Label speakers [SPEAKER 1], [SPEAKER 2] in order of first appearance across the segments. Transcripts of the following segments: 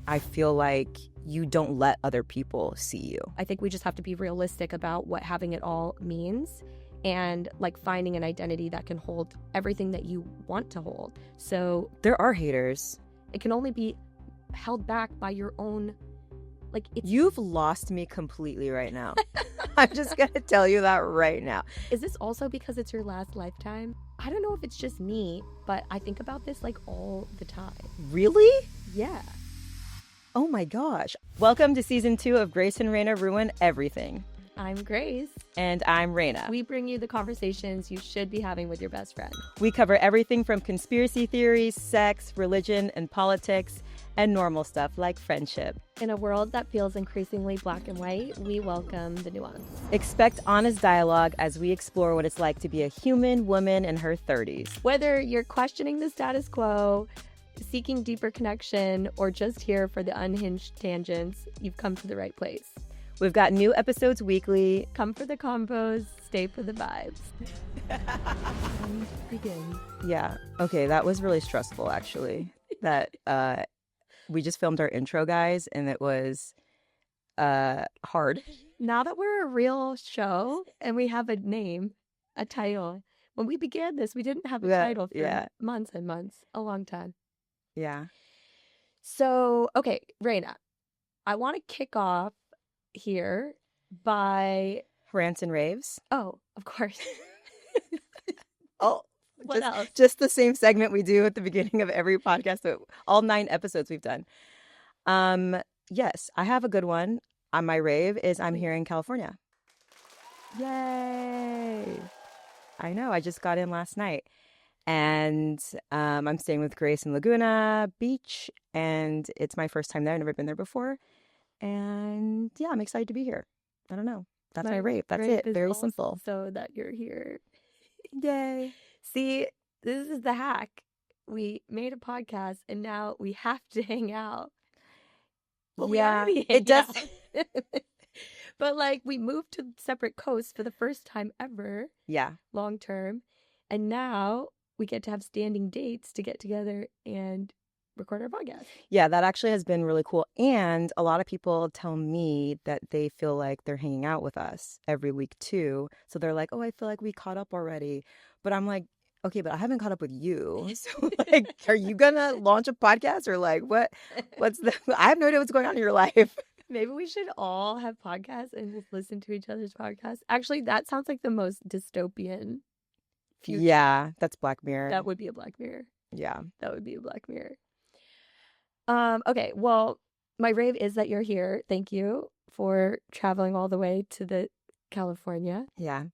[SPEAKER 1] I feel like you don't let other people see you.
[SPEAKER 2] I think we just have to be realistic about what having it all means and like finding an identity that can hold everything that you want to hold. So
[SPEAKER 1] There are haters.
[SPEAKER 2] it can only be held back by your own, like, it's...
[SPEAKER 1] You've lost me completely right now. I'm just going to tell you that right now.
[SPEAKER 2] Is this also because it's your last lifetime? I don't know if it's just me, but I think about this like all the time.
[SPEAKER 1] Really?
[SPEAKER 2] Yeah.
[SPEAKER 1] Oh my gosh. Welcome to season 2 of Grace and Reyna Ruin Everything.
[SPEAKER 2] I'm Grace.
[SPEAKER 1] And I'm Reyna.
[SPEAKER 2] We bring you the conversations you should be having with your best friend.
[SPEAKER 1] We cover everything from conspiracy theories, sex, religion, and politics, and normal stuff like friendship.
[SPEAKER 2] In a world that feels increasingly black and white, we welcome the nuance.
[SPEAKER 1] Expect honest dialogue as we explore what it's like to be a human woman in her 30s.
[SPEAKER 2] Whether you're questioning the status quo, seeking deeper connection, or just here for the unhinged tangents, you've come to the right place.
[SPEAKER 1] We've got new episodes weekly.
[SPEAKER 2] Come for the combos, stay for the vibes. And begin.
[SPEAKER 1] Yeah. Okay, that was really stressful, actually. That we just filmed our intro, guys, and it was hard.
[SPEAKER 2] Now that we're a real show and we have a name, a title, when we began this, we didn't have a title for months and months, a long time.
[SPEAKER 1] Yeah.
[SPEAKER 2] So, okay, Reyna, I want to kick off here by...
[SPEAKER 1] Rants and Raves.
[SPEAKER 2] Oh, of course.
[SPEAKER 1] Oh,
[SPEAKER 2] what else?
[SPEAKER 1] Just the same segment we do at the beginning of every podcast. So all 9 episodes we've done. Yes, I have a good one. On my rave is I'm here in California.
[SPEAKER 2] Yay!
[SPEAKER 1] I know. I just got in last night. And I'm staying with Grace in Laguna Beach. And it's my first time there. I've never been there before. And yeah, I'm excited to be here. I don't know. That's my rave. That's it. Very simple.
[SPEAKER 2] So that you're here.
[SPEAKER 1] Yay.
[SPEAKER 2] See, this is the hack. We made a podcast and now we have to hang out. Well,
[SPEAKER 1] yeah, it does.
[SPEAKER 2] But like we moved to separate coasts for the first time ever.
[SPEAKER 1] Yeah.
[SPEAKER 2] Long term. And now we get to have standing dates to get together and record our podcast.
[SPEAKER 1] Yeah, that actually has been really cool. And a lot of people tell me that they feel like they're hanging out with us every week too. So they're like, oh, I feel like we caught up already. But I'm like, okay, but I haven't caught up with you. So like, are you gonna launch a podcast or like what's the... I have no idea what's going on in your life.
[SPEAKER 2] Maybe we should all have podcasts and just listen to each other's podcasts. Actually, that sounds like the most dystopian future.
[SPEAKER 1] Yeah, that's Black Mirror.
[SPEAKER 2] That would be a Black Mirror.
[SPEAKER 1] Yeah.
[SPEAKER 2] That would be a Black Mirror. Okay, well, my rave is that you're here. Thank you for traveling all the way to the California.
[SPEAKER 1] Yeah,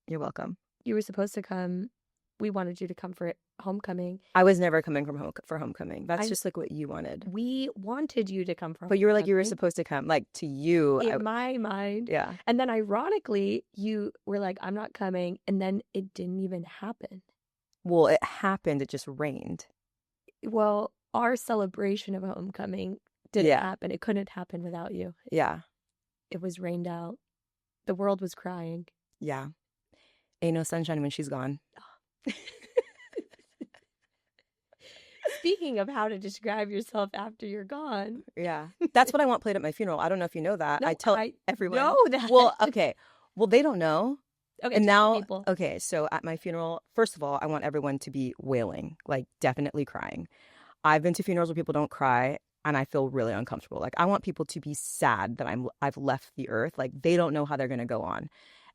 [SPEAKER 1] you're welcome.
[SPEAKER 2] You were supposed to come. We wanted you to come for homecoming.
[SPEAKER 1] I was never coming for homecoming. That's just like what you wanted.
[SPEAKER 2] We wanted you to come for homecoming.
[SPEAKER 1] But you were like, you were supposed to come. Like, to you.
[SPEAKER 2] In my mind.
[SPEAKER 1] Yeah.
[SPEAKER 2] And then ironically, you were like, I'm not coming. And then it didn't even happen.
[SPEAKER 1] Well, it happened. It just rained.
[SPEAKER 2] Well, our celebration of homecoming didn't happen. It couldn't happen without you.
[SPEAKER 1] Yeah.
[SPEAKER 2] It was rained out. The world was crying.
[SPEAKER 1] Yeah. Ain't no sunshine when she's gone.
[SPEAKER 2] Speaking of how to describe yourself after you're gone.
[SPEAKER 1] Yeah. That's what I want played at my funeral. I don't know if you know that.
[SPEAKER 2] No,
[SPEAKER 1] I tell everyone.
[SPEAKER 2] Know that.
[SPEAKER 1] Well, okay. Well, they don't know.
[SPEAKER 2] Okay,
[SPEAKER 1] and now,
[SPEAKER 2] people.
[SPEAKER 1] Okay, so at my funeral, first of all, I want everyone to be wailing, like definitely crying. I've been to funerals where people don't cry, and I feel really uncomfortable. Like, I want people to be sad that I've left the earth. Like, they don't know how they're going to go on.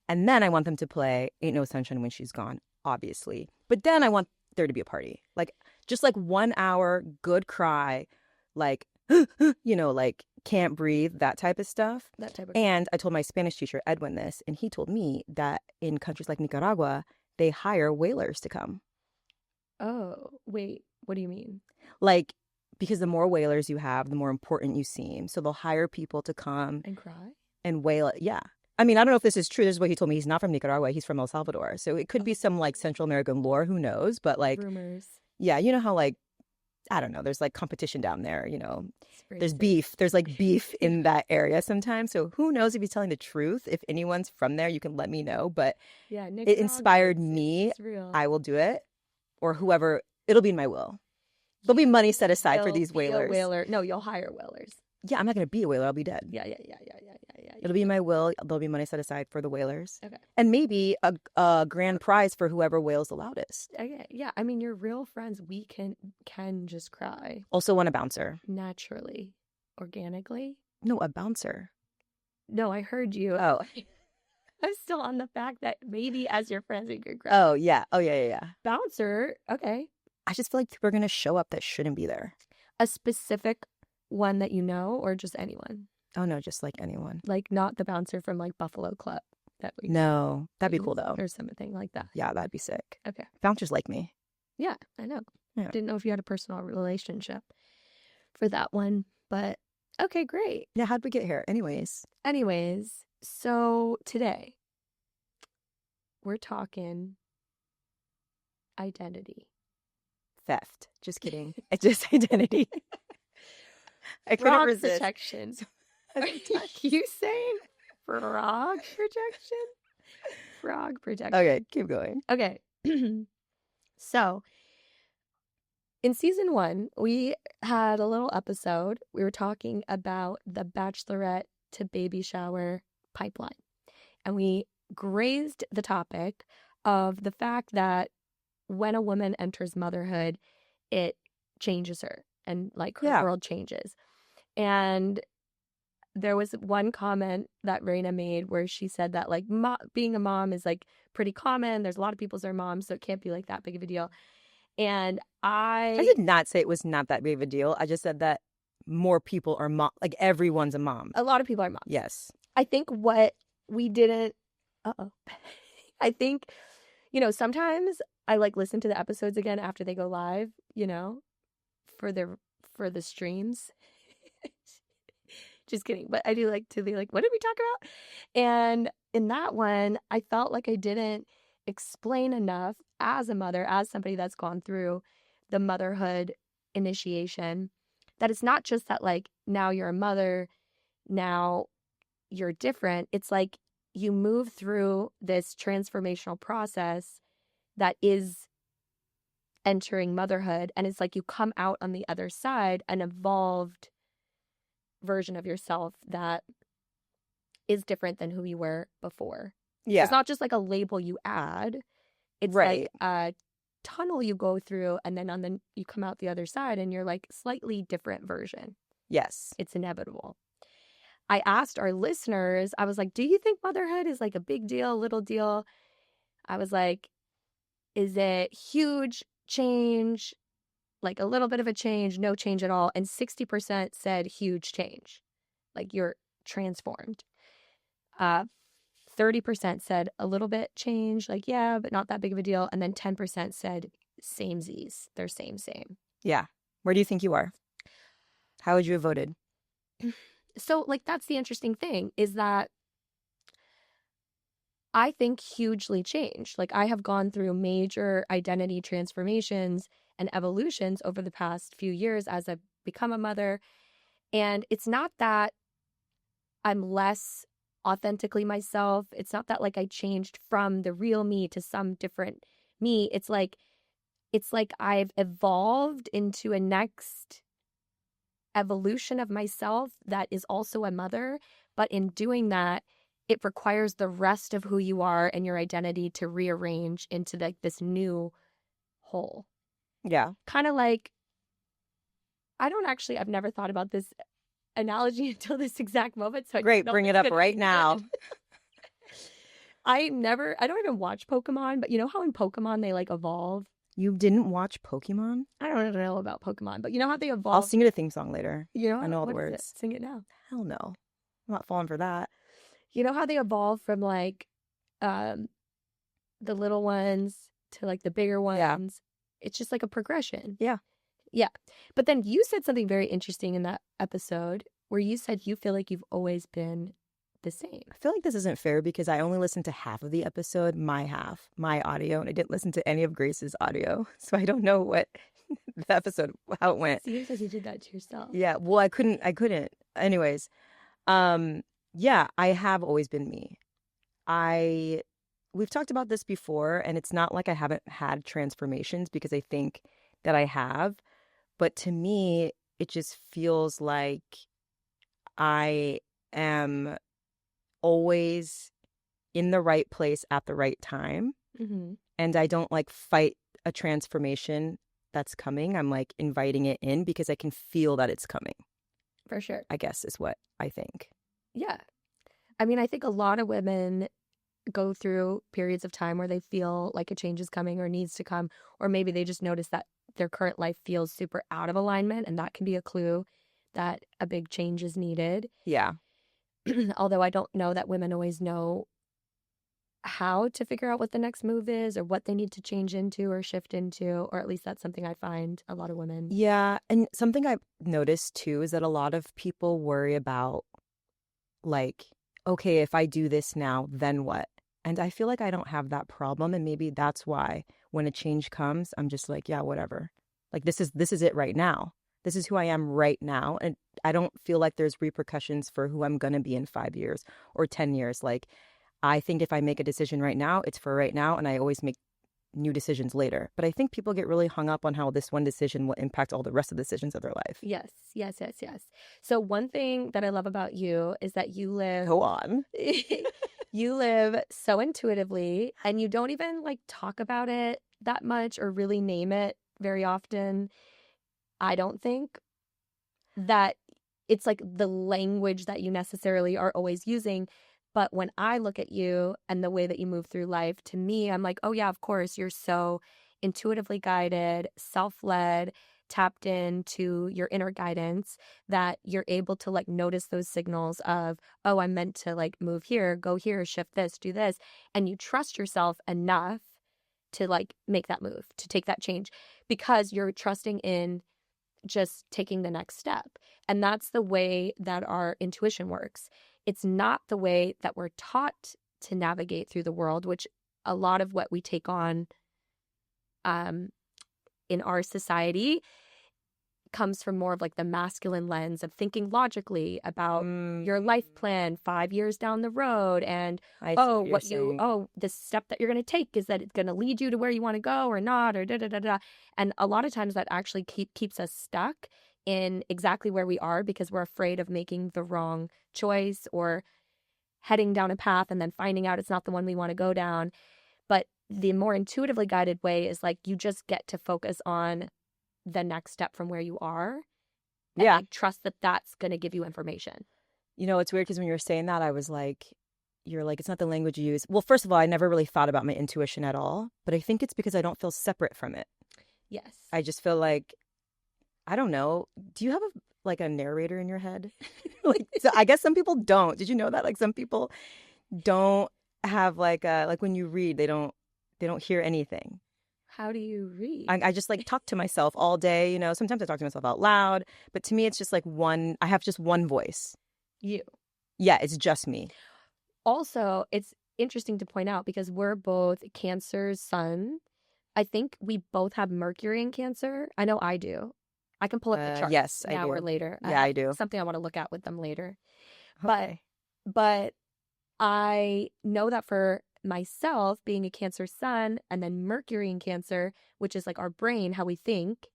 [SPEAKER 1] And then I want them to play Ain't No Sunshine When She's Gone, obviously. But then I want there to be a party. Like, just like 1 hour, good cry, like, you know, like can't breathe, that type of stuff. And I told my Spanish teacher, Edwin, this, and he told me that in countries like Nicaragua, they hire wailers to come.
[SPEAKER 2] Oh, wait, what do you mean?
[SPEAKER 1] Like, because the more wailers you have, the more important you seem. So they'll hire people to come
[SPEAKER 2] and cry
[SPEAKER 1] and wail. Yeah. I mean, I don't know if this is true. This is what he told me. He's not from Nicaragua. He's from El Salvador. So it could be some like Central American lore. Who knows? But like,
[SPEAKER 2] rumors.
[SPEAKER 1] Yeah. You know how like, I don't know. There's like competition down there, you know, there's beef. There's like beef in that area sometimes. So who knows if he's telling the truth? If anyone's from there, you can let me know. But
[SPEAKER 2] yeah,
[SPEAKER 1] it inspired me.
[SPEAKER 2] It's real.
[SPEAKER 1] I will do it, or whoever, it'll be in my will. There'll be money set aside for
[SPEAKER 2] You'll
[SPEAKER 1] these
[SPEAKER 2] be a
[SPEAKER 1] whalers.
[SPEAKER 2] whaler. No, you'll hire whalers.
[SPEAKER 1] Yeah, I'm not going to be a whaler. I'll be dead.
[SPEAKER 2] Yeah.
[SPEAKER 1] It'll be in my will. There'll be money set aside for the whalers.
[SPEAKER 2] Okay.
[SPEAKER 1] And maybe a grand prize for whoever wails the loudest.
[SPEAKER 2] Okay. Yeah. I mean, you're real friends. We can just cry
[SPEAKER 1] Also want a bouncer.
[SPEAKER 2] naturally, organically.
[SPEAKER 1] No, a bouncer.
[SPEAKER 2] No, I heard you.
[SPEAKER 1] Oh.
[SPEAKER 2] I'm still on the fact that maybe as your friends we could cry.
[SPEAKER 1] Oh, yeah. Oh, yeah.
[SPEAKER 2] Bouncer. Okay.
[SPEAKER 1] I just feel like people are going to show up that shouldn't be there.
[SPEAKER 2] A specific one that you know, or just anyone?
[SPEAKER 1] Oh, no, just like anyone.
[SPEAKER 2] Like not the bouncer from like Buffalo Club that we
[SPEAKER 1] No, that'd be cool though.
[SPEAKER 2] or something like that.
[SPEAKER 1] Yeah, that'd be sick.
[SPEAKER 2] Okay.
[SPEAKER 1] Bouncers like me.
[SPEAKER 2] Yeah, I know.
[SPEAKER 1] Yeah.
[SPEAKER 2] Didn't know if you had a personal relationship for that one, but okay, great.
[SPEAKER 1] Yeah, how'd we get here? Anyways,
[SPEAKER 2] So today we're talking identity.
[SPEAKER 1] theft. Just kidding. It's just identity. I couldn't
[SPEAKER 2] Frog
[SPEAKER 1] resist.
[SPEAKER 2] protection. Are you saying frog protection? Frog protection.
[SPEAKER 1] Okay, keep going.
[SPEAKER 2] Okay. So, in season 1, we had a little episode. We were talking about the bachelorette to baby shower pipeline. And we grazed the topic of the fact that when a woman enters motherhood, it changes her and like her world changes. And there was one comment that Reyna made where she said that like being a mom is like pretty common. There's a lot of people that are moms, so it can't be like that big of a deal. And I
[SPEAKER 1] did not say it was not that big of a deal. I just said that more people are mom. Like everyone's a mom.
[SPEAKER 2] A lot of people are moms.
[SPEAKER 1] Yes.
[SPEAKER 2] I think what we didn't. I think, sometimes I like listen to the episodes again after they go live. For the streams. Just kidding. But I do like to be like, what did we talk about? And in that one, I felt like I didn't explain enough as a mother, as somebody that's gone through the motherhood initiation, that it's not just that like now you're a mother, now you're different. It's like you move through this transformational process that is entering motherhood. And it's like you come out on the other side an evolved version of yourself that is different than who you were before.
[SPEAKER 1] Yeah.
[SPEAKER 2] It's not just like a label you add. It's like a tunnel you go through, and then you come out the other side and you're like slightly different version.
[SPEAKER 1] Yes.
[SPEAKER 2] It's inevitable. I asked our listeners, I was like, do you think motherhood is like a big deal, little deal? I was like, is it huge change? Like a little bit of a change, no change at all. And 60% said huge change. Like you're transformed. 30% said a little bit change, like, yeah, but not that big of a deal. And then 10% said samesies. They're same.
[SPEAKER 1] Yeah. Where do you think you are? How would you have voted?
[SPEAKER 2] So, like, that's the interesting thing is that I think hugely changed. Like, I have gone through major identity transformations and evolutions over the past few years as I've become a mother. And it's not that I'm less authentically myself. It's not that like I changed from the real me to some different me. It's like I've evolved into a next evolution of myself that is also a mother. But in doing that, it requires the rest of who you are and your identity to rearrange into like this new whole.
[SPEAKER 1] Yeah.
[SPEAKER 2] Kind of like, I've never thought about this analogy until this exact moment. So
[SPEAKER 1] great, bring it up right now.
[SPEAKER 2] I don't even watch Pokemon, but you know how in Pokemon they like evolve?
[SPEAKER 1] You didn't watch Pokemon?
[SPEAKER 2] I don't know about Pokemon, but you know how they evolve?
[SPEAKER 1] I'll sing you the theme song later.
[SPEAKER 2] I
[SPEAKER 1] know all the words.
[SPEAKER 2] Sing it now.
[SPEAKER 1] Hell no. I'm not falling for that.
[SPEAKER 2] You know how they evolve from like the little ones to like the bigger ones?
[SPEAKER 1] Yeah.
[SPEAKER 2] It's just like a progression.
[SPEAKER 1] Yeah.
[SPEAKER 2] Yeah. But then you said something very interesting in that episode where you said you feel like you've always been the same.
[SPEAKER 1] I feel like this isn't fair because I only listened to half of the episode, my audio, and I didn't listen to any of Grace's audio. So I don't know what the episode, how it went.
[SPEAKER 2] See, because you did that to yourself.
[SPEAKER 1] Yeah. Well, I couldn't. Anyways, yeah, I have always been me. We've talked about this before, and it's not like I haven't had transformations because I think that I have. But to me, it just feels like I am always in the right place at the right time.
[SPEAKER 2] Mm-hmm.
[SPEAKER 1] And I don't like fight a transformation that's coming. I'm like inviting it in because I can feel that it's coming,
[SPEAKER 2] For sure.
[SPEAKER 1] I guess is what I think.
[SPEAKER 2] Yeah. I mean, I think a lot of women go through periods of time where they feel like a change is coming or needs to come, or maybe they just notice that their current life feels super out of alignment, and that can be a clue that a big change is needed.
[SPEAKER 1] Yeah.
[SPEAKER 2] Although I don't know that women always know how to figure out what the next move is or what they need to change into or shift into, or at least that's something I find a lot of women.
[SPEAKER 1] Yeah. And something I've noticed too is that a lot of people worry about, like, okay, if I do this now, then what? And I feel like I don't have that problem. And maybe that's why when a change comes, I'm just like, yeah, whatever. Like this is it right now. This is who I am right now. And I don't feel like there's repercussions for who I'm gonna be in 5 years or 10 years. Like I think if I make a decision right now, it's for right now. And I always make new decisions later. But I think people get really hung up on how this one decision will impact all the rest of the decisions of their life.
[SPEAKER 2] Yes, yes, yes, yes. So one thing that I love about you is that you live
[SPEAKER 1] Go on.
[SPEAKER 2] you live so intuitively, and you don't even like talk about it that much or really name it very often. I don't think that it's like the language that you necessarily are always using. But when I look at you and the way that you move through life, to me, I'm like, oh, yeah, of course, you're so intuitively guided, self-led, tapped into your inner guidance that you're able to like notice those signals of, oh, I'm meant to like move here, go here, shift this, do this. And you trust yourself enough to like make that move, to take that change because you're trusting in just taking the next step. And that's the way that our intuition works. It's not the way that we're taught to navigate through the world, which a lot of what we take on in our society comes from more of like the masculine lens of thinking logically about your life plan 5 years down the road and this step that you're going to take is that it's going to lead you to where you want to go or not or da da da da. And a lot of times that actually keeps us stuck in exactly where we are because we're afraid of making the wrong choice or heading down a path and then finding out it's not the one we want to go down. But the more intuitively guided way is like you just get to focus on the next step from where you are and like trust that that's going to give you information.
[SPEAKER 1] You know, it's weird because when you were saying that, I was like, you're like, it's not the language you use. Well, first of all, I never really thought about my intuition at all, but I think it's because I don't feel separate from it.
[SPEAKER 2] Yes.
[SPEAKER 1] I just feel like, I don't know. Do you have a narrator in your head? Like, so I guess some people don't. Did you know that? Like some people don't have like when you read, they don't hear anything.
[SPEAKER 2] How do you read?
[SPEAKER 1] I just like talk to myself all day, you know. Sometimes I talk to myself out loud, but to me it's just like I have just one voice.
[SPEAKER 2] You.
[SPEAKER 1] Yeah, it's just me.
[SPEAKER 2] Also, it's interesting to point out because we're both Cancer's sun. I think we both have Mercury in Cancer. I know I do. I can pull up the chart.
[SPEAKER 1] Yes,
[SPEAKER 2] now
[SPEAKER 1] I do.
[SPEAKER 2] Or later.
[SPEAKER 1] Yeah, I do.
[SPEAKER 2] Something I want to look at with them later.
[SPEAKER 1] Okay.
[SPEAKER 2] But I know that for myself, being a Cancer sun and then Mercury in Cancer, which is like our brain, how we think,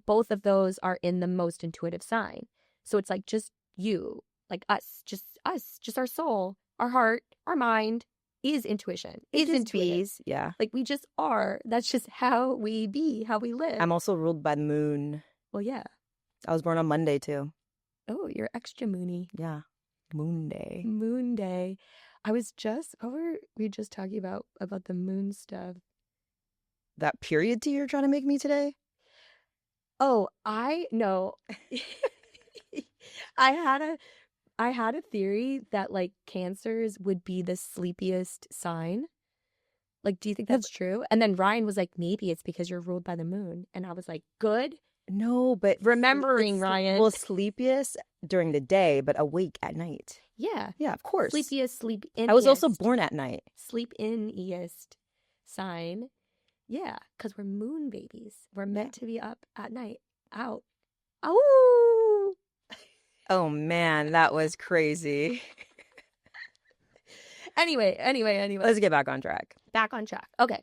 [SPEAKER 2] both of those are in the most intuitive sign. So it's like just you, like us, just our soul, our heart, our mind is intuition. Is intuitive.
[SPEAKER 1] Yeah.
[SPEAKER 2] Like we just are. That's just how we be, how we live.
[SPEAKER 1] I'm also ruled by the moon.
[SPEAKER 2] Well, yeah.
[SPEAKER 1] I was born on Monday too.
[SPEAKER 2] Oh, you're extra moony.
[SPEAKER 1] Yeah. Moon day.
[SPEAKER 2] Moon day. What were we just talking about the moon stuff?
[SPEAKER 1] That period tea you're trying to make me today?
[SPEAKER 2] Oh, I know. I had a theory that like Cancers would be the sleepiest sign. Like, do you think that's true? And then Ryan was like, maybe it's because you're ruled by the moon. And I was like, good.
[SPEAKER 1] No, but
[SPEAKER 2] remembering Ryan.
[SPEAKER 1] Well, sleepiest during the day, but awake at night.
[SPEAKER 2] Yeah.
[SPEAKER 1] Yeah, of course.
[SPEAKER 2] Sleepiest, sleep in.
[SPEAKER 1] I was also born at night.
[SPEAKER 2] Sleep in-iest sign. Yeah, because we're moon babies. We're meant to be up at night. Out. Oh.
[SPEAKER 1] Oh man, that was crazy.
[SPEAKER 2] Anyway.
[SPEAKER 1] Let's get back on track.
[SPEAKER 2] Okay.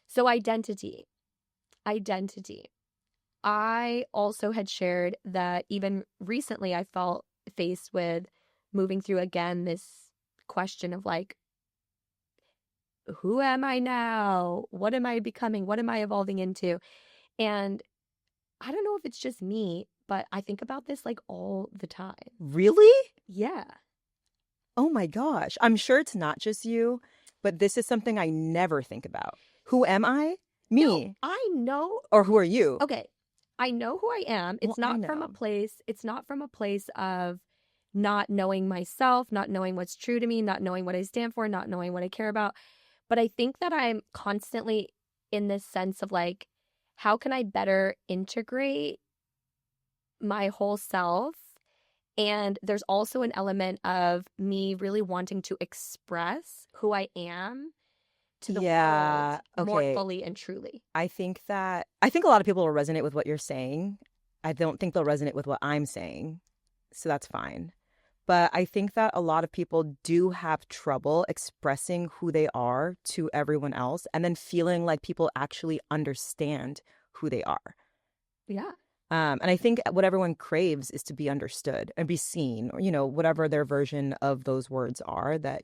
[SPEAKER 2] So identity. I also had shared that even recently I felt faced with moving through again this question of like, who am I now? What am I becoming? What am I evolving into? And I don't know if it's just me, but I think about this like all the time.
[SPEAKER 1] Really?
[SPEAKER 2] Yeah.
[SPEAKER 1] Oh my gosh. I'm sure it's not just you, but this is something I never think about. Who am I?
[SPEAKER 2] No,
[SPEAKER 1] Me.
[SPEAKER 2] I know.
[SPEAKER 1] Or who are you?
[SPEAKER 2] Okay. I know who I am.
[SPEAKER 1] Well, I know.
[SPEAKER 2] It's not from a place of not knowing myself, not knowing what's true to me, not knowing what I stand for, not knowing what I care about. But I think that I'm constantly in this sense of like, how can I better integrate my whole self? And there's also an element of me really wanting to express who I am to the world
[SPEAKER 1] Yeah.
[SPEAKER 2] more
[SPEAKER 1] Okay.
[SPEAKER 2] fully and truly.
[SPEAKER 1] I think a lot of people will resonate with what you're saying. I don't think they'll resonate with what I'm saying. So that's fine. But I think that a lot of people do have trouble expressing who they are to everyone else and then feeling like people actually understand who they are.
[SPEAKER 2] Yeah.
[SPEAKER 1] And I think what everyone craves is to be understood and be seen, or, whatever their version of those words are that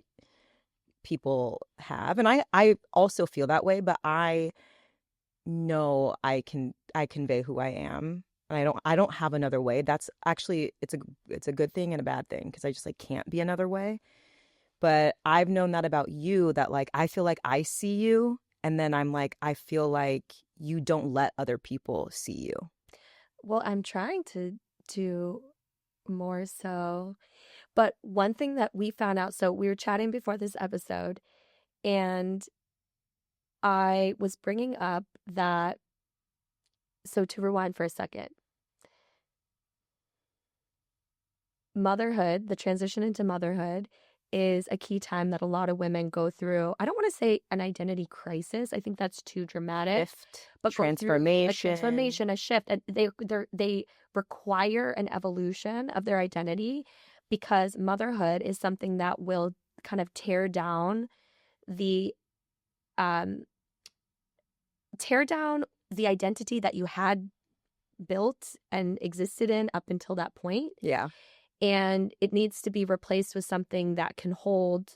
[SPEAKER 1] people have. And I also feel that way, but I know I convey who I am. And I don't have another way. That's actually it's a good thing and a bad thing because I just like can't be another way. But I've known that about you, that like I feel like I see you and then I'm like I feel like you don't let other people see you.
[SPEAKER 2] Well, I'm trying to do more so. But one thing that we found out, so we were chatting before this episode, and I was bringing up that, so to rewind for a second, motherhood, the transition into motherhood is a key time that a lot of women go through. I don't want to say an identity crisis. I think that's too dramatic,
[SPEAKER 1] Shift,
[SPEAKER 2] but go through a
[SPEAKER 1] transformation.
[SPEAKER 2] transformation, a shift, and they require an evolution of their identity because motherhood is something that will kind of the um tear down the identity that you had built and existed in up until that point.
[SPEAKER 1] Yeah.
[SPEAKER 2] And it needs to be replaced with something that can hold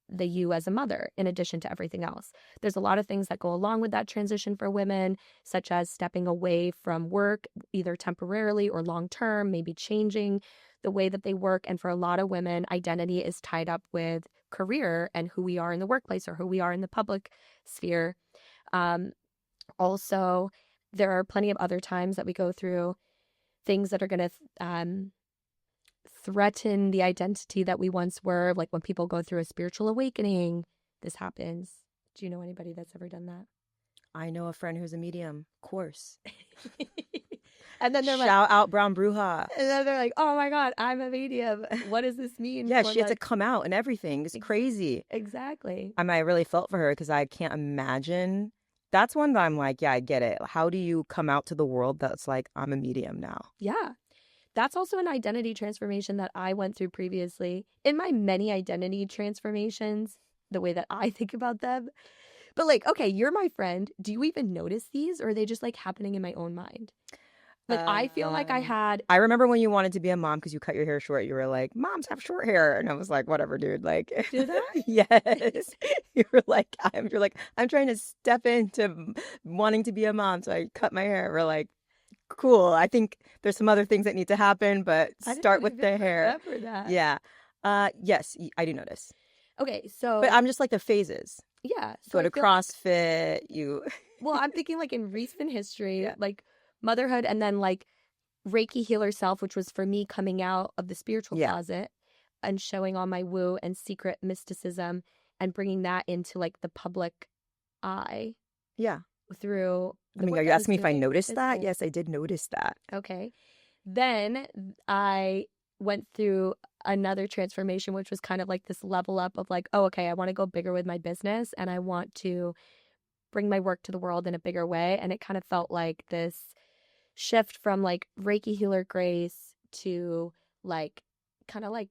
[SPEAKER 2] the you as a mother in addition to everything else. There's a lot of things that go along with that transition for women, such as stepping away from work, either temporarily or long term, maybe changing the way that they work. And for a lot of women, identity is tied up with career and who we are in the workplace or who we are in the public sphere. Um, Also, there are plenty of other times that we go through things that are going to threaten the identity that we once were, like when people go through a spiritual awakening. This happens. Do you know anybody that's ever done that?
[SPEAKER 1] I know a friend who's a medium, of course.
[SPEAKER 2] And then they're like,
[SPEAKER 1] Shout out Brown Bruja.
[SPEAKER 2] and then they're like, oh my God, I'm a medium. What does this mean?
[SPEAKER 1] Yeah,
[SPEAKER 2] For
[SPEAKER 1] she had to
[SPEAKER 2] like,
[SPEAKER 1] come out and everything. It's crazy.
[SPEAKER 2] exactly.
[SPEAKER 1] I mean, I really felt for her because I can't imagine. That's one that I'm like, yeah, I get it. How do you come out to the world that's like, I'm a medium now?
[SPEAKER 2] Yeah. That's also an identity transformation that I went through previously in my many identity transformations, the way that I think about them. But like, okay, you're my friend. Do you even notice these or are they just like happening in my own mind? Like, I feel like I had.
[SPEAKER 1] I remember when you wanted to be a mom because you cut your hair short. You were like, "Moms have short hair," and I was like, "Whatever, dude." Like,
[SPEAKER 2] Did I?
[SPEAKER 1] yes, you're like, I'm trying to step into wanting to be a mom, so I cut my hair. We're like, cool. I think there's some other things that need to happen, but
[SPEAKER 2] I
[SPEAKER 1] start
[SPEAKER 2] didn't
[SPEAKER 1] with
[SPEAKER 2] even
[SPEAKER 1] the hair.
[SPEAKER 2] remember that.
[SPEAKER 1] Yeah. Yes, I do notice,
[SPEAKER 2] Okay,
[SPEAKER 1] but
[SPEAKER 2] so
[SPEAKER 1] I'm just like the phases.
[SPEAKER 2] yeah, so
[SPEAKER 1] Go
[SPEAKER 2] I
[SPEAKER 1] to
[SPEAKER 2] feel
[SPEAKER 1] CrossFit. You.
[SPEAKER 2] well, I'm thinking like in recent history,
[SPEAKER 1] Yeah.
[SPEAKER 2] like motherhood and then like Reiki healer self, which was for me coming out of the spiritual
[SPEAKER 1] Yeah.
[SPEAKER 2] closet and showing all my woo and secret mysticism and bringing that into like the public eye
[SPEAKER 1] Yeah.
[SPEAKER 2] through
[SPEAKER 1] I
[SPEAKER 2] the
[SPEAKER 1] mean,
[SPEAKER 2] work
[SPEAKER 1] are you
[SPEAKER 2] I was
[SPEAKER 1] asking me if I
[SPEAKER 2] doing
[SPEAKER 1] noticed that?
[SPEAKER 2] physically.
[SPEAKER 1] Yes, I did notice that.
[SPEAKER 2] Okay. Then I went through another transformation, which was kind of like this level up of like, oh, okay, I want to go bigger with my business and I want to bring my work to the world in a bigger way. And it kind of felt like this shift from like Reiki healer grace to like kind of like,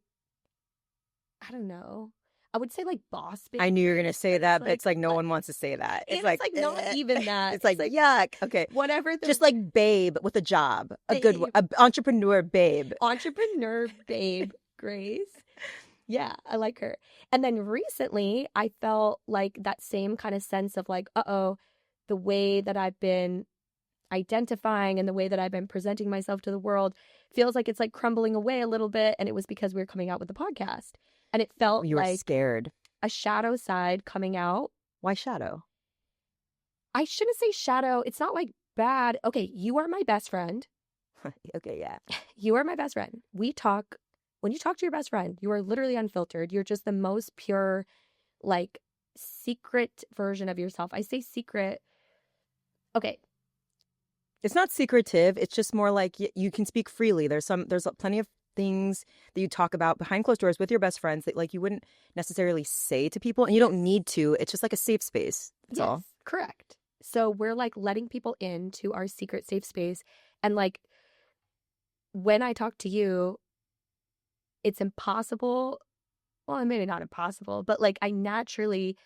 [SPEAKER 2] I don't know. I would say like boss babe.
[SPEAKER 1] I knew you were gonna say that, but
[SPEAKER 2] like-
[SPEAKER 1] it's like no one wants to say that.
[SPEAKER 2] It's like not even that.
[SPEAKER 1] It's like yuck. Okay,
[SPEAKER 2] whatever.
[SPEAKER 1] Just like babe with a job, a good
[SPEAKER 2] Babe.
[SPEAKER 1] a entrepreneur babe.
[SPEAKER 2] Entrepreneur babe Grace. Yeah, I like her. And then recently, I felt like that same kind of sense of like, the way that I've been identifying and the way that I've been presenting myself to the world feels like it's like crumbling away a little bit. And it was because we were coming out with the podcast. And it felt
[SPEAKER 1] You were
[SPEAKER 2] like
[SPEAKER 1] scared.
[SPEAKER 2] a shadow side coming out.
[SPEAKER 1] Why shadow?
[SPEAKER 2] I shouldn't say shadow. It's not like bad. Okay, you are my best friend.
[SPEAKER 1] Okay, yeah.
[SPEAKER 2] You are my best friend. We talk. When you talk to your best friend, you are literally unfiltered. You're just the most pure, like, secret version of yourself. I say secret. Okay.
[SPEAKER 1] It's not secretive. It's just more like you can speak freely. There's plenty of things that you talk about behind closed doors with your best friends that like you wouldn't necessarily say to people, and you don't need to. It's just like a safe space. That's all.
[SPEAKER 2] Correct. So we're like letting people into our secret safe space. And like when I talk to you, it's impossible. Well, maybe not impossible, but like I naturally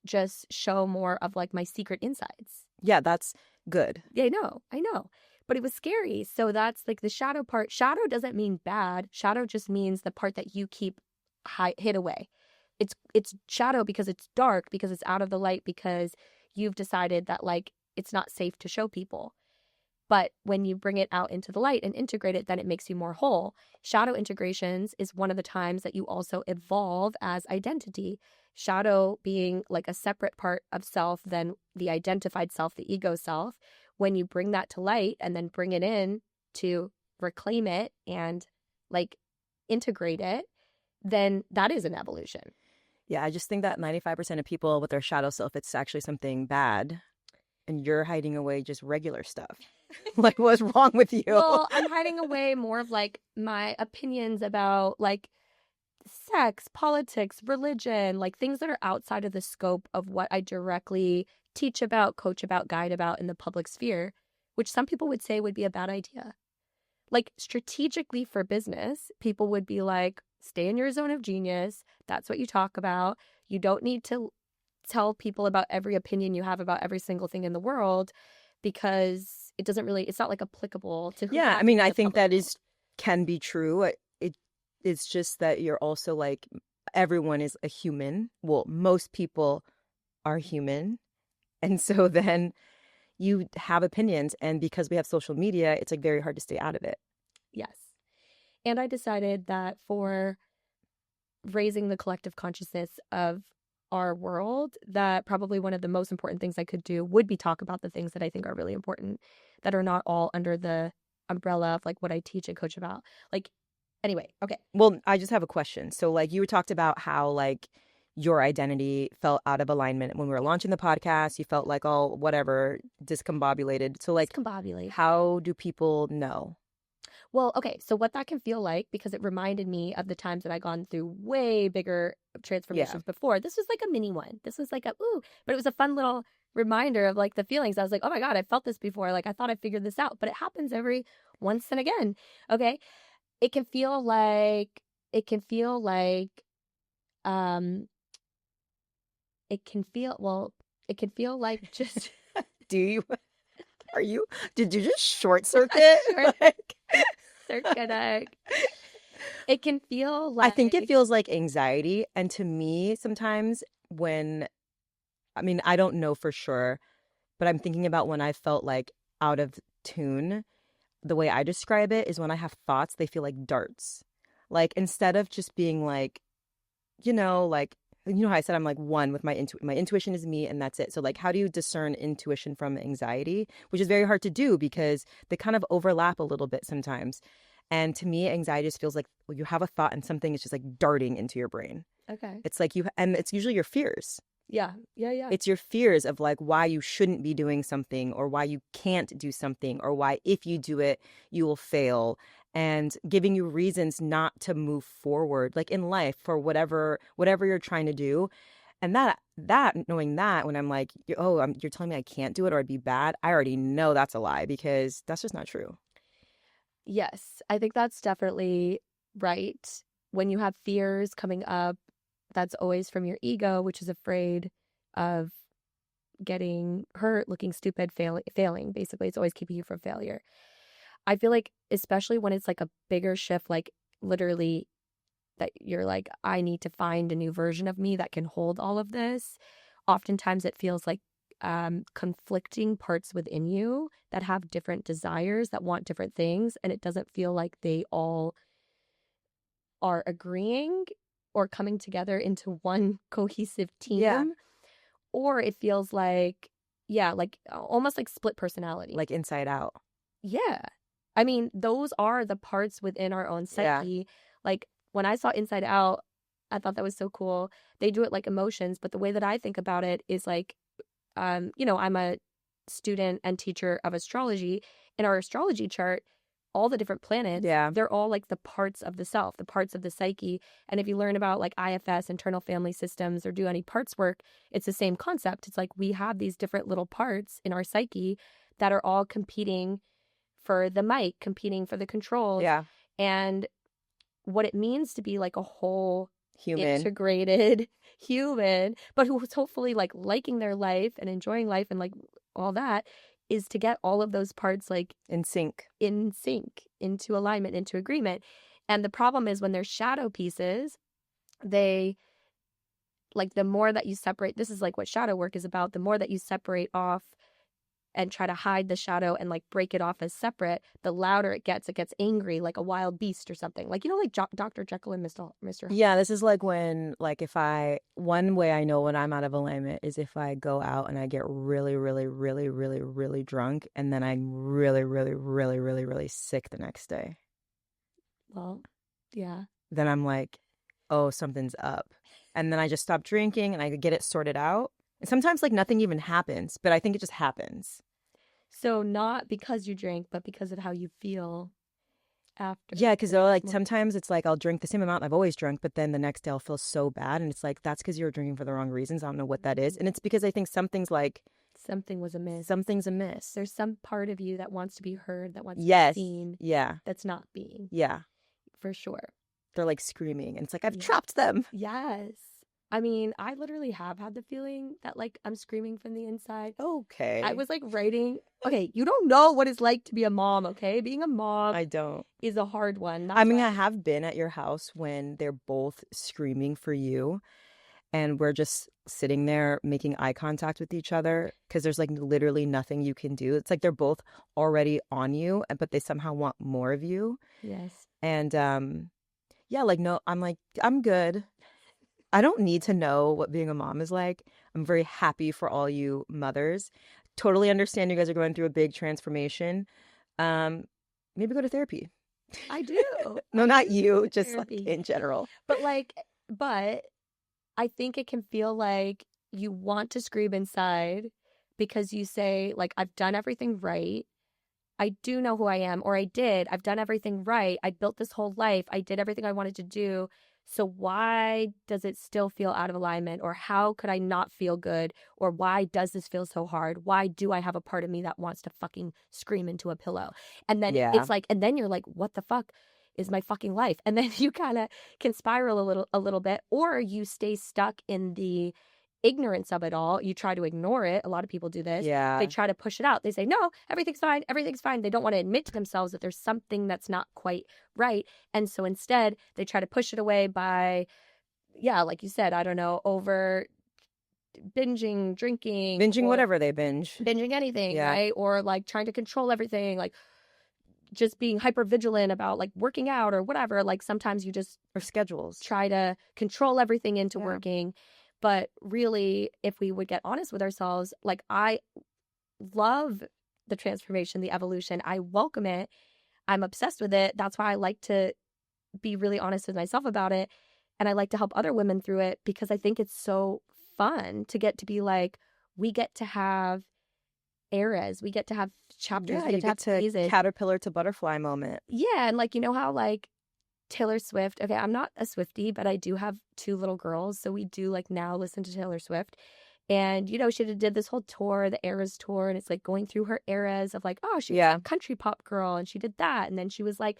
[SPEAKER 2] just show more of like my secret insides.
[SPEAKER 1] Yeah, that's good.
[SPEAKER 2] Yeah, I know. But it was scary. So that's like the shadow part. Shadow doesn't mean bad. Shadow just means the part that you keep hid away. It's shadow because it's dark, because it's out of the light, because you've decided that like it's not safe to show people. But when you bring it out into the light and integrate it, then it makes you more whole. Shadow integrations is one of the times that you also evolve as identity. Shadow being like a separate part of self than the identified self, the ego self. When you bring that to light and then bring it in to reclaim it and like integrate it, then that is an evolution.
[SPEAKER 1] Yeah, I just think that 95% of people with their shadow self, it's actually something bad. And you're hiding away just regular stuff. Like, what's wrong with you?
[SPEAKER 2] Well, I'm hiding away more of like my opinions about like sex, politics, religion, like things that are outside of the scope of what I directly teach about, coach about, guide about in the public sphere, which some people would say would be a bad idea. Like strategically for business, people would be like, stay in your zone of genius. That's what you talk about. You don't need to tell people about every opinion you have about every single thing in the world, because it's not like applicable to who.
[SPEAKER 1] Yeah, I mean, I think that can be true. It's just that you're also like, everyone is a human. Well, most people are human. And so then you have opinions. And because we have social media, it's like very hard to stay out of it.
[SPEAKER 2] Yes. And I decided that for raising the collective consciousness of our world, that probably one of the most important things I could do would be talk about the things that I think are really important, that are not all under the umbrella of like what I teach and coach about. Like, anyway, okay.
[SPEAKER 1] Well, I just have a question. So like you talked about how like your identity felt out of alignment when we were launching the podcast. You felt like all whatever, discombobulated. So like, how do people know?
[SPEAKER 2] Well, okay, so what that can feel like, because it reminded me of the times that I gone through way bigger transformations before. This was like a mini one. This was like but it was a fun little reminder of like the feelings. I was like, oh my God, I felt this before. Like I thought I figured this out, but it happens every once and again. Okay. It can feel like just
[SPEAKER 1] Did you just short circuit?
[SPEAKER 2] It can feel like,
[SPEAKER 1] I think it feels like anxiety. And to me, sometimes I don't know for sure, but I'm thinking about when I felt like out of tune. The way I describe it is when I have thoughts, they feel like darts. Like instead of just being like, how I said I'm like one with my intuition is me and that's it. So like, how do you discern intuition from anxiety? Which is very hard to do because they kind of overlap a little bit sometimes. And to me, anxiety just feels like you have a thought and something is just like darting into your brain.
[SPEAKER 2] Okay.
[SPEAKER 1] It's like and it's usually your fears.
[SPEAKER 2] Yeah.
[SPEAKER 1] It's your fears of like why you shouldn't be doing something or why you can't do something or why if you do it, you will fail, and giving you reasons not to move forward like in life for whatever you're trying to do. And that knowing that when I'm like, you're telling me I can't do it or I'd be bad, I already know that's a lie because that's just not true.
[SPEAKER 2] Yes, I think that's definitely right. When you have fears coming up that's always from your ego, which is afraid of getting hurt, looking stupid, failing. Basically, it's always keeping you from failure. I feel like, especially when it's like a bigger shift, like literally that you're like, I need to find a new version of me that can hold all of this. Oftentimes it feels like conflicting parts within you that have different desires, that want different things, and it doesn't feel like they all are agreeing or coming together into one cohesive team.
[SPEAKER 1] Yeah.
[SPEAKER 2] Or it feels like, yeah, like almost like split personality.
[SPEAKER 1] Like Inside Out.
[SPEAKER 2] Yeah. I mean, those are the parts within our own psyche.
[SPEAKER 1] Yeah.
[SPEAKER 2] Like when I saw Inside Out, I thought that was so cool. They do it like emotions, but the way that I think about it is like, you know, I'm a student and teacher of astrology. In our astrology chart, all the different planets,
[SPEAKER 1] Yeah.
[SPEAKER 2] they're all like the parts of the self, the parts of the psyche. And if you learn about like IFS, internal family systems, or do any parts work, it's the same concept. It's like we have these different little parts in our psyche that are all competing for the mic, competing for the controls.
[SPEAKER 1] Yeah.
[SPEAKER 2] And what it means to be like a whole
[SPEAKER 1] Human.
[SPEAKER 2] integrated human, but who's hopefully like liking their life and enjoying life and like all that, is to get all of those parts like
[SPEAKER 1] In sync,
[SPEAKER 2] into alignment, into agreement. And the problem is when there's shadow pieces, they like, the more that you separate, this is like what shadow work is about, the more that you separate off and try to hide the shadow and like break it off as separate, the louder it gets angry like a wild beast or something. Like, you know, like Dr. Jekyll and Mr.
[SPEAKER 1] Yeah, this is like when, like, one way I know when I'm out of alignment is if I go out and I get really, really, really, really, really drunk, and then I'm really, really, really, really, really sick the next day.
[SPEAKER 2] Well, yeah.
[SPEAKER 1] Then I'm like, oh, something's up. And then I just stop drinking and I get it sorted out. And sometimes like nothing even happens, but I think it just happens.
[SPEAKER 2] So not because you drank, but because of how you feel after.
[SPEAKER 1] Yeah, because like sometimes it's like I'll drink the same amount I've always drunk, but then the next day I'll feel so bad. And it's like, that's because you're drinking for the wrong reasons. I don't know what that is. And it's because I think something's amiss. Something's amiss.
[SPEAKER 2] There's some part of you that wants to be heard, that wants to be seen.
[SPEAKER 1] Yeah.
[SPEAKER 2] That's not being.
[SPEAKER 1] Yeah.
[SPEAKER 2] For sure.
[SPEAKER 1] They're like screaming. And it's like, I've trapped them.
[SPEAKER 2] Yes. I mean, I literally have had the feeling that like I'm screaming from the inside.
[SPEAKER 1] Okay.
[SPEAKER 2] I was like writing. Okay, you don't know what it's like to be a mom, okay? Being a mom
[SPEAKER 1] I don't.
[SPEAKER 2] Is a hard one.
[SPEAKER 1] I mean, I have been at your house when they're both screaming for you and we're just sitting there making eye contact with each other because there's like literally nothing you can do. It's like they're both already on you, but they somehow want more of you.
[SPEAKER 2] Yes.
[SPEAKER 1] And yeah, like, no, I'm like, I'm good. I don't need to know what being a mom is like. I'm very happy for all you mothers. Totally understand you guys are going through a big transformation. Maybe go to therapy.
[SPEAKER 2] I do.
[SPEAKER 1] No, not you, just like in general.
[SPEAKER 2] But I think it can feel like you want to scream inside because you say, like, I've done everything right. I do know who I am, or I've done everything right. I built this whole life. I did everything I wanted to do. So why does it still feel out of alignment? Or how could I not feel good? Or why does this feel so hard? Why do I have a part of me that wants to fucking scream into a pillow? And then it's like, and then you're like, what the fuck is my fucking life? And then you kind of can spiral a little bit, or you stay stuck in the ignorance of it all. You try to ignore it. A lot of people do this.
[SPEAKER 1] Yeah.
[SPEAKER 2] They try to push it out. They say, no, everything's fine. Everything's fine. They don't want to admit to themselves that there's something that's not quite right. And so instead, they try to push it away by, yeah, like you said, I don't know, over binging, drinking.
[SPEAKER 1] Binging whatever they binge.
[SPEAKER 2] Binging anything, right? Or like trying to control everything, like just being hyper vigilant about like working out or whatever. Like sometimes you just...
[SPEAKER 1] Or schedules.
[SPEAKER 2] Try to control everything into working. But really, if we would get honest with ourselves, like, I love the transformation, the evolution. I welcome it. I'm obsessed with it. That's why I like to be really honest with myself about it. And I like to help other women through it because I think it's so fun to get to be like, we get to have eras. We get to have chapters. We get to have phases.
[SPEAKER 1] Caterpillar to butterfly moment.
[SPEAKER 2] Yeah. And like, you know how like Taylor Swift. Okay, I'm not a Swiftie, but I do have 2 little girls. So we do like now listen to Taylor Swift. And, you know, she did this whole tour, the Eras tour. And it's like going through her eras of like, oh, she's a country pop girl. And she did that. And then she was like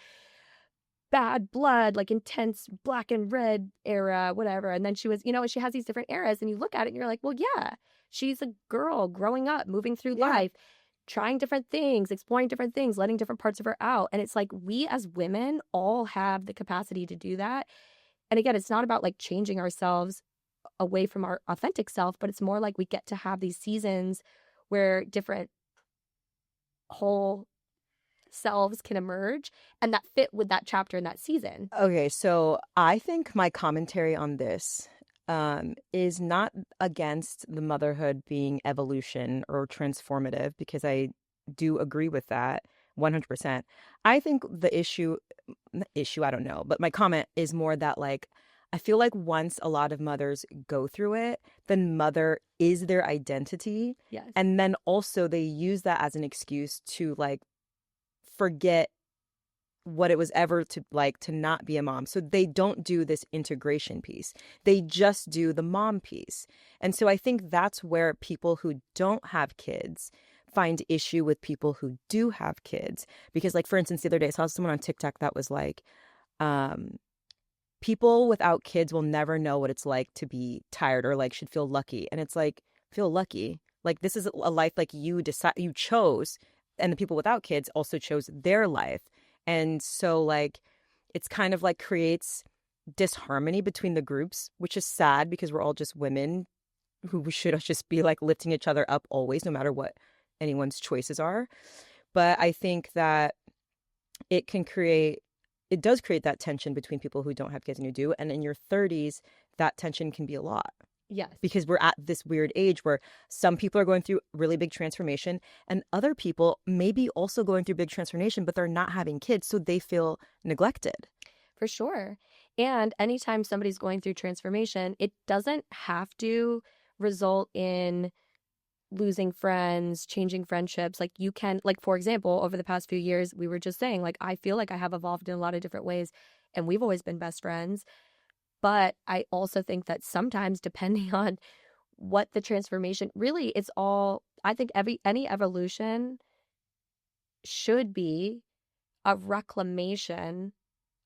[SPEAKER 2] bad blood, like intense black and red era, whatever. And then she was, she has these different eras, and you look at it and you're like, well, yeah, she's a girl growing up, moving through life, trying different things, exploring different things, letting different parts of her out. And it's like, we as women all have the capacity to do that. And again, it's not about like changing ourselves away from our authentic self, but it's more like we get to have these seasons where different whole selves can emerge and that fit with that chapter in that season.
[SPEAKER 1] Okay, so I think my commentary on this is not against the motherhood being evolution or transformative, because I do agree with that 100%. I think I don't know, but my comment is more that, like, I feel like once a lot of mothers go through it, then mother is their identity.
[SPEAKER 2] Yes.
[SPEAKER 1] And then also they use that as an excuse to, like, forget what it was ever to like to not be a mom. So they don't do this integration piece. They just do the mom piece. And so I think that's where people who don't have kids find issue with people who do have kids. Because, like, for instance, the other day I saw someone on TikTok that was like, people without kids will never know what it's like to be tired, or like should feel lucky. And it's like, feel lucky. Like, this is a life like you chose, and the people without kids also chose their life. And so, like, it's kind of like creates disharmony between the groups, which is sad because we're all just women who should just be like lifting each other up always, no matter what anyone's choices are. But I think that it does create that tension between people who don't have kids and who do. And in your 30s, that tension can be a lot.
[SPEAKER 2] Yes.
[SPEAKER 1] Because we're at this weird age where some people are going through really big transformation, and other people may be also going through big transformation, but they're not having kids, so they feel neglected.
[SPEAKER 2] For sure. And anytime somebody's going through transformation, it doesn't have to result in losing friends, changing friendships. Like, you can, like, for example, over the past few years, we were just saying, like, I feel like I have evolved in a lot of different ways, and we've always been best friends. But I also think that sometimes, depending on what the transformation, really, it's all, I think any evolution should be a reclamation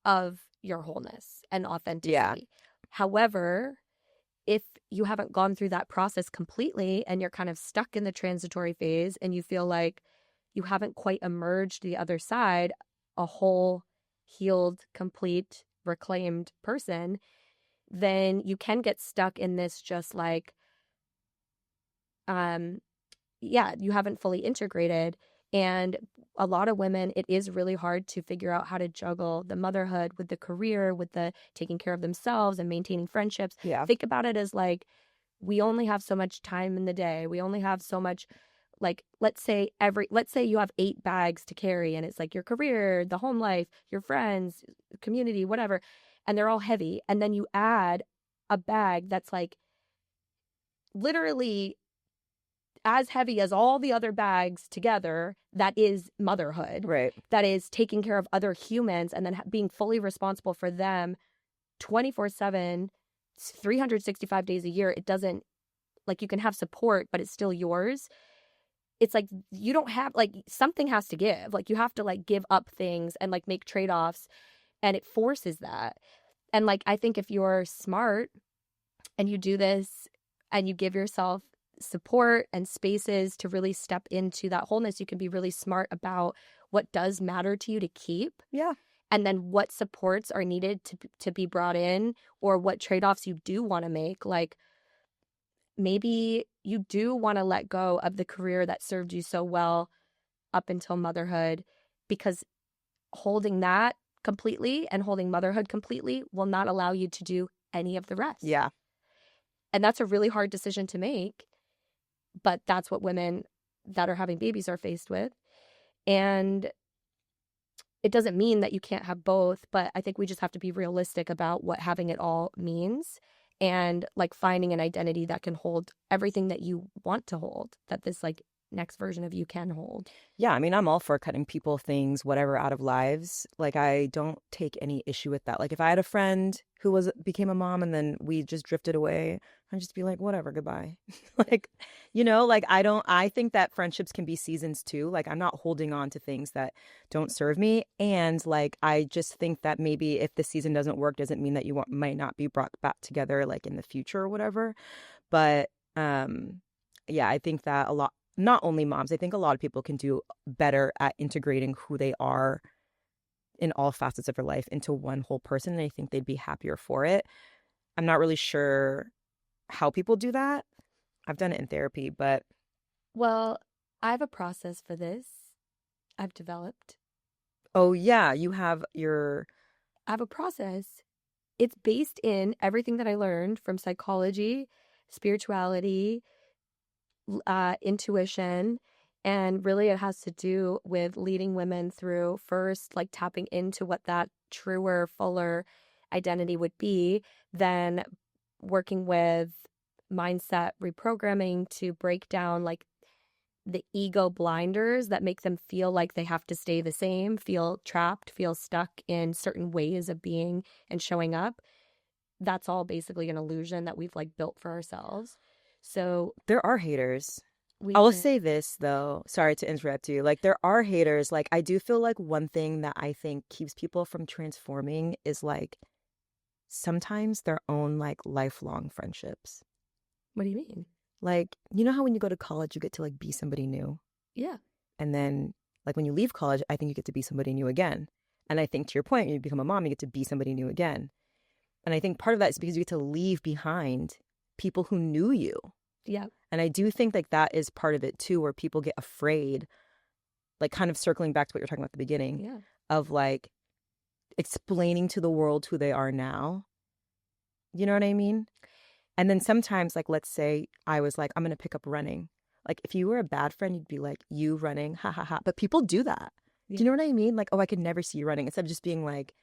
[SPEAKER 2] of your wholeness and authenticity.
[SPEAKER 1] Yeah.
[SPEAKER 2] However, if you haven't gone through that process completely and you're kind of stuck in the transitory phase and you feel like you haven't quite emerged the other side, a whole, healed, complete, reclaimed person, then you can get stuck in this just like, you haven't fully integrated. And a lot of women, it is really hard to figure out how to juggle the motherhood with the career, with the taking care of themselves and maintaining friendships.
[SPEAKER 1] Yeah.
[SPEAKER 2] Think about it as like, we only have so much time in the day. We only have so much, like, let's say you have 8 bags to carry, and it's like your career, the home life, your friends, community, whatever, and they're all heavy. And then you add a bag that's like literally as heavy as all the other bags together, that is motherhood.
[SPEAKER 1] Right.
[SPEAKER 2] That is taking care of other humans and then being fully responsible for them 24/7, 365 days a year. It doesn't, like, you can have support, but it's still yours. It's like, you don't have, like, something has to give. Like, you have to, like, give up things and, like, make trade-offs, and it forces that. And, like, I think if you're smart and you do this and you give yourself support and spaces to really step into that wholeness, you can be really smart about what does matter to you to keep.
[SPEAKER 1] Yeah.
[SPEAKER 2] And then what supports are needed to be brought in, or what trade-offs you do want to make. Like, maybe you do want to let go of the career that served you so well up until motherhood, because holding that completely and holding motherhood completely will not allow you to do any of the rest.
[SPEAKER 1] Yeah.
[SPEAKER 2] And that's a really hard decision to make, but that's what women that are having babies are faced with. And it doesn't mean that you can't have both, but I think we just have to be realistic about what having it all means, and like finding an identity that can hold everything that you want to hold, that this like next version of you can hold.
[SPEAKER 1] Yeah, I mean, I'm all for cutting people, things, whatever, out of lives. Like, I don't take any issue with that. Like, if I had a friend who became a mom and then we just drifted away, I'd just be like, whatever, goodbye. Like, like I think that friendships can be seasons too. Like, I'm not holding on to things that don't serve me. And like, I just think that maybe if the season doesn't work, doesn't mean that might not be brought back together like in the future or whatever. But yeah, I think that a lot, not only moms, I think a lot of people can do better at integrating who they are in all facets of their life into one whole person. And I think they'd be happier for it. I'm not really sure how people do that. I've done it in therapy, but.
[SPEAKER 2] Well, I have a process for this I've developed.
[SPEAKER 1] Oh, yeah, you have
[SPEAKER 2] I have a process. It's based in everything that I learned from psychology, spirituality, intuition, and really it has to do with leading women through first like tapping into what that truer, fuller identity would be, then working with mindset reprogramming to break down like the ego blinders that make them feel like they have to stay the same, feel trapped, feel stuck in certain ways of being and showing up. That's all basically an illusion that we've like built for ourselves. So
[SPEAKER 1] there are haters. I will say this though, sorry to interrupt you. Like, there are haters. Like, I do feel like one thing that I think keeps people from transforming is like sometimes their own like lifelong friendships.
[SPEAKER 2] What do you mean?
[SPEAKER 1] Like, you know how when you go to college, you get to like be somebody new?
[SPEAKER 2] Yeah.
[SPEAKER 1] And then like when you leave college, I think you get to be somebody new again. And I think to your point, when you become a mom, you get to be somebody new again. And I think part of that is because you get to leave behind people who knew you.
[SPEAKER 2] Yeah.
[SPEAKER 1] And I do think like that is part of it too, where people get afraid, like kind of circling back to what you're talking about at the beginning, of like explaining to the world who they are now. You know what I mean? And then sometimes, like, let's say I was like, I'm going to pick up running. Like, if you were a bad friend, you'd be like, you running, ha ha ha. But people do that. Yeah. Do you know what I mean? Like, oh, I could never see you running. Instead of just being like,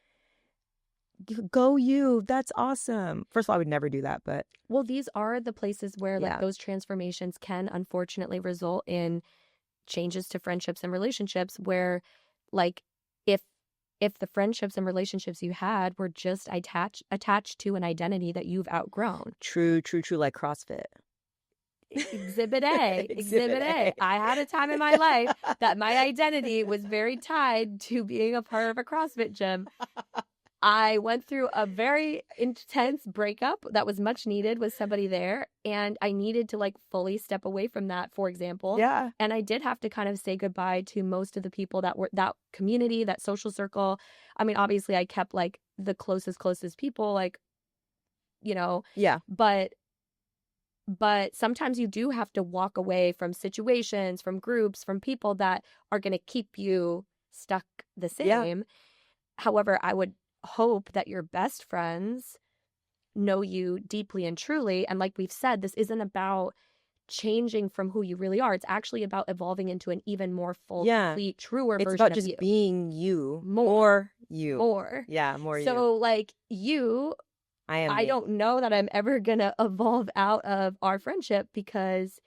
[SPEAKER 1] go you, that's awesome. First of all, I would never do that, but.
[SPEAKER 2] Well, these are the places where like those transformations can unfortunately result in changes to friendships and relationships where like if the friendships and relationships you had were just attached to an identity that you've outgrown.
[SPEAKER 1] True, like CrossFit.
[SPEAKER 2] Exhibit A. Exhibit A. I had a time in my life that my identity was very tied to being a part of a CrossFit gym. I went through a very intense breakup that was much needed with somebody there. And I needed to like fully step away from that, for example.
[SPEAKER 1] Yeah.
[SPEAKER 2] And I did have to kind of say goodbye to most of the people that were that community, that social circle. I mean, obviously I kept like the closest people, like,
[SPEAKER 1] Yeah.
[SPEAKER 2] But sometimes you do have to walk away from situations, from groups, from people that are going to keep you stuck the same. Yeah. However, I would hope that your best friends know you deeply and truly. And like we've said, this isn't about changing from who you really are. It's actually about evolving into an even more full, complete, truer version of you.
[SPEAKER 1] It's about just being you. More you.
[SPEAKER 2] More.
[SPEAKER 1] Yeah, more you.
[SPEAKER 2] So like you, I don't know that I'm ever going to evolve out of our friendship because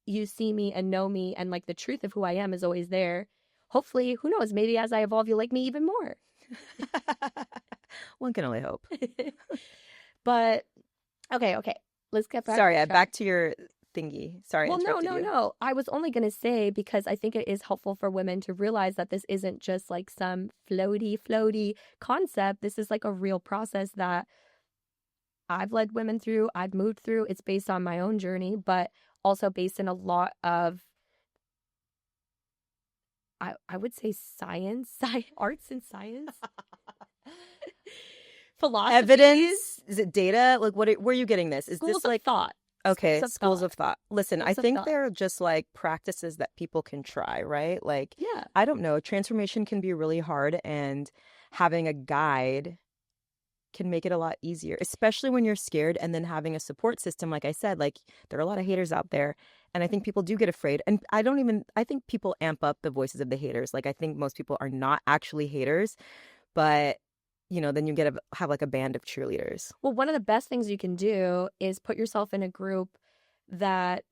[SPEAKER 2] you see me and know me and like the truth of who I am is always there. Hopefully, who knows, maybe as I evolve, you like me even more.
[SPEAKER 1] One can only hope.
[SPEAKER 2] But okay, let's get back.
[SPEAKER 1] Sorry, back to your thingy. Sorry.
[SPEAKER 2] Well, no. I was only going to say, because I think it is helpful for women to realize that this isn't just like some floaty concept. This is like a real process that I've led women through, I've moved through. It's based on my own journey, but also based in a lot of I would say science, arts and science. Philosophy.
[SPEAKER 1] Evidence? Is it data? Like, where are you getting this? Is
[SPEAKER 2] schools
[SPEAKER 1] this like
[SPEAKER 2] of thought?
[SPEAKER 1] Okay, schools of thought. Listen, I think they're just like practices that people can try, right? Like, I don't know. Transformation can be really hard, and having a guide can make it a lot easier, especially when you're scared. And then having a support system, like I said, like there are a lot of haters out there. And I think people do get afraid. And I think people amp up the voices of the haters. Like, I think most people are not actually haters, but then you have like a band of cheerleaders.
[SPEAKER 2] Well, one of the best things you can do is put yourself in a group that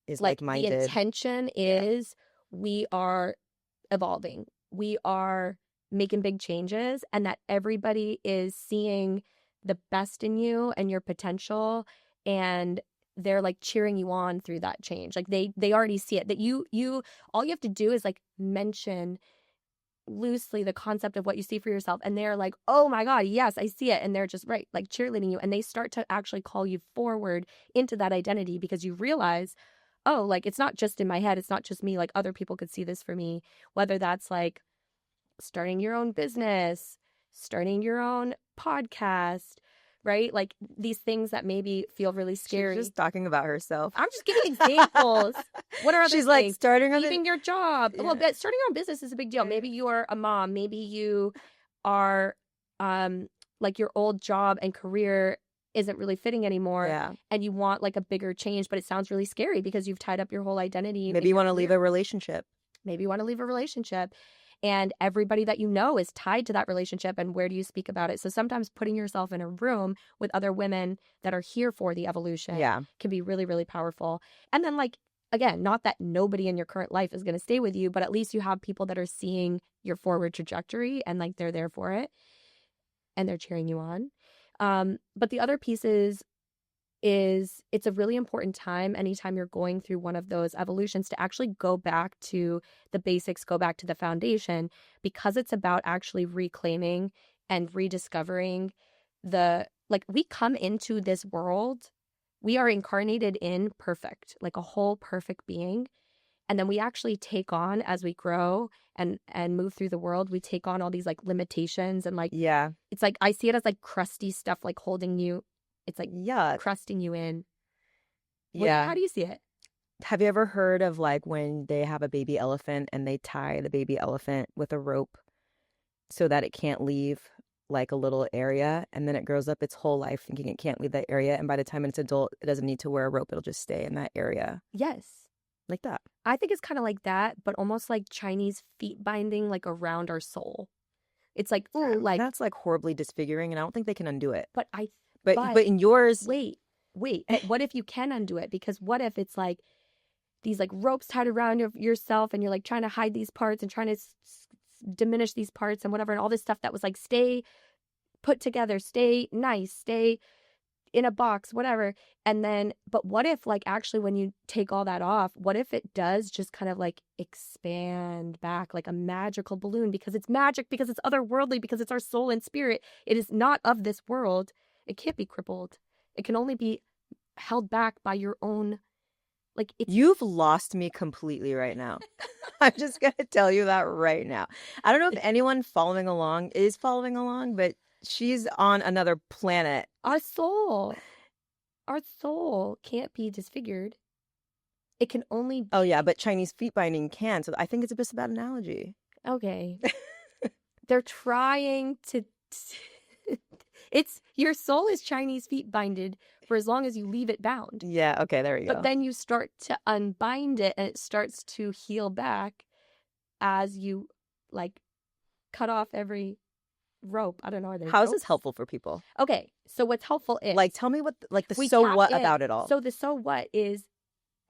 [SPEAKER 1] is
[SPEAKER 2] Like the
[SPEAKER 1] like-minded.
[SPEAKER 2] intention is we are evolving. We are making big changes, and that everybody is seeing the best in you and your potential, and they're like cheering you on through that change. Like they already see it, that you all you have to do is like mention loosely the concept of what you see for yourself, and they're like, oh my god, yes, I see it, and they're just right, like cheerleading you, and they start to actually call you forward into that identity, because you realize, oh, like it's not just in my head, it's not just me, like other people could see this for me, whether that's like starting your own business, starting your own podcast, right? Like these things that maybe feel really scary.
[SPEAKER 1] She's just talking about herself.
[SPEAKER 2] I'm just giving examples. What are other
[SPEAKER 1] She's
[SPEAKER 2] things?
[SPEAKER 1] like starting
[SPEAKER 2] leaving your job.
[SPEAKER 1] Yeah.
[SPEAKER 2] Well, but starting your own business is a big deal. Maybe you're a mom. Maybe you are like your old job and career isn't really fitting anymore.
[SPEAKER 1] Yeah.
[SPEAKER 2] And you want like a bigger change, but it sounds really scary because you've tied up your whole identity.
[SPEAKER 1] Maybe you want to leave a relationship.
[SPEAKER 2] Maybe you want to leave a relationship. And everybody that you know is tied to that relationship, and where do you speak about it? So sometimes putting yourself in a room with other women that are here for the evolution can be really, really powerful. And then like, again, not that nobody in your current life is going to stay with you, but at least you have people that are seeing your forward trajectory and like they're there for it and they're cheering you on. But the other piece is it's a really important time anytime you're going through one of those evolutions to actually go back to the basics, go back to the foundation, because it's about actually reclaiming and rediscovering like we come into this world, we are incarnated in perfect, like a whole perfect being. And then we actually take on, as we grow and move through the world, we take on all these like limitations and like, it's like, I see it as like crusty stuff, like holding you. It's like crusting you in. How do you see it?
[SPEAKER 1] Have you ever heard of like when they have a baby elephant and they tie the baby elephant with a rope so that it can't leave like a little area, and then it grows up its whole life thinking it can't leave that area, and by the time it's adult, it doesn't need to wear a rope, it'll just stay in that area.
[SPEAKER 2] Yes.
[SPEAKER 1] Like that.
[SPEAKER 2] I think it's kind of like that, but almost like Chinese feet binding, like around our soul. It's like, ooh, like
[SPEAKER 1] that's like horribly disfiguring, and I don't think they can undo it.
[SPEAKER 2] But
[SPEAKER 1] in yours,
[SPEAKER 2] wait. But what if you can undo it? Because what if it's like these like ropes tied around yourself, and you're like trying to hide these parts and trying to diminish these parts and whatever, and all this stuff that was like stay put together, stay nice, stay in a box, whatever. And then, but what if like actually when you take all that off, what if it does just kind of like expand back like a magical balloon, because it's magic, because it's otherworldly, because it's our soul and spirit. It is not of this world. It can't be crippled. It can only be held back by your own, like
[SPEAKER 1] you've lost me completely right now. I'm just going to tell you that right now. I don't know if anyone following along is following along, but she's on another planet.
[SPEAKER 2] Our soul can't be disfigured. It can only be...
[SPEAKER 1] Oh yeah, but Chinese feet binding can. So I think it's just a bad analogy.
[SPEAKER 2] Okay. They're trying to... It's your soul is Chinese feet binded for as long as you leave it bound.
[SPEAKER 1] Yeah, okay, there you go.
[SPEAKER 2] But then you start to unbind it, and it starts to heal back as you like cut off every rope. I don't know.
[SPEAKER 1] How is this helpful for people?
[SPEAKER 2] Okay, so what's helpful is
[SPEAKER 1] like, tell me what like the so what about it all.
[SPEAKER 2] So the so what is,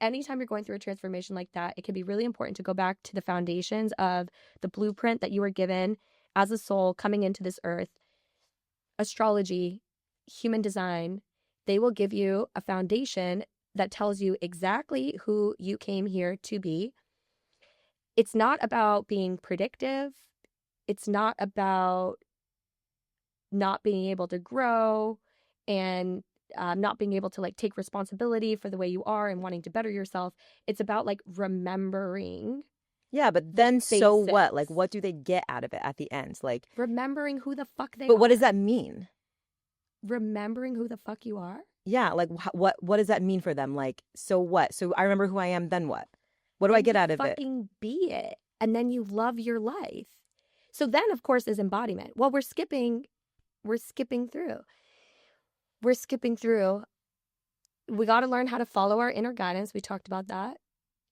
[SPEAKER 2] anytime you're going through a transformation like that, it can be really important to go back to the foundations of the blueprint that you were given as a soul coming into this earth. Astrology, human design, they will give you a foundation that tells you exactly who you came here to be. It's not about being predictive. It's not about not being able to grow and not being able to like take responsibility for the way you are and wanting to better yourself. It's about like remembering.
[SPEAKER 1] Yeah, but then so what? Like, what do they get out of it at the end? Like
[SPEAKER 2] remembering who the fuck they are.
[SPEAKER 1] But what does that mean?
[SPEAKER 2] Remembering who the fuck you are?
[SPEAKER 1] Yeah, like what does that mean for them? Like, so what? So I remember who I am, then what? What do I get out of it?
[SPEAKER 2] Fucking be it. And then you love your life. So then, of course, is embodiment. Well, we're skipping through. We got to learn how to follow our inner guidance. We talked about that.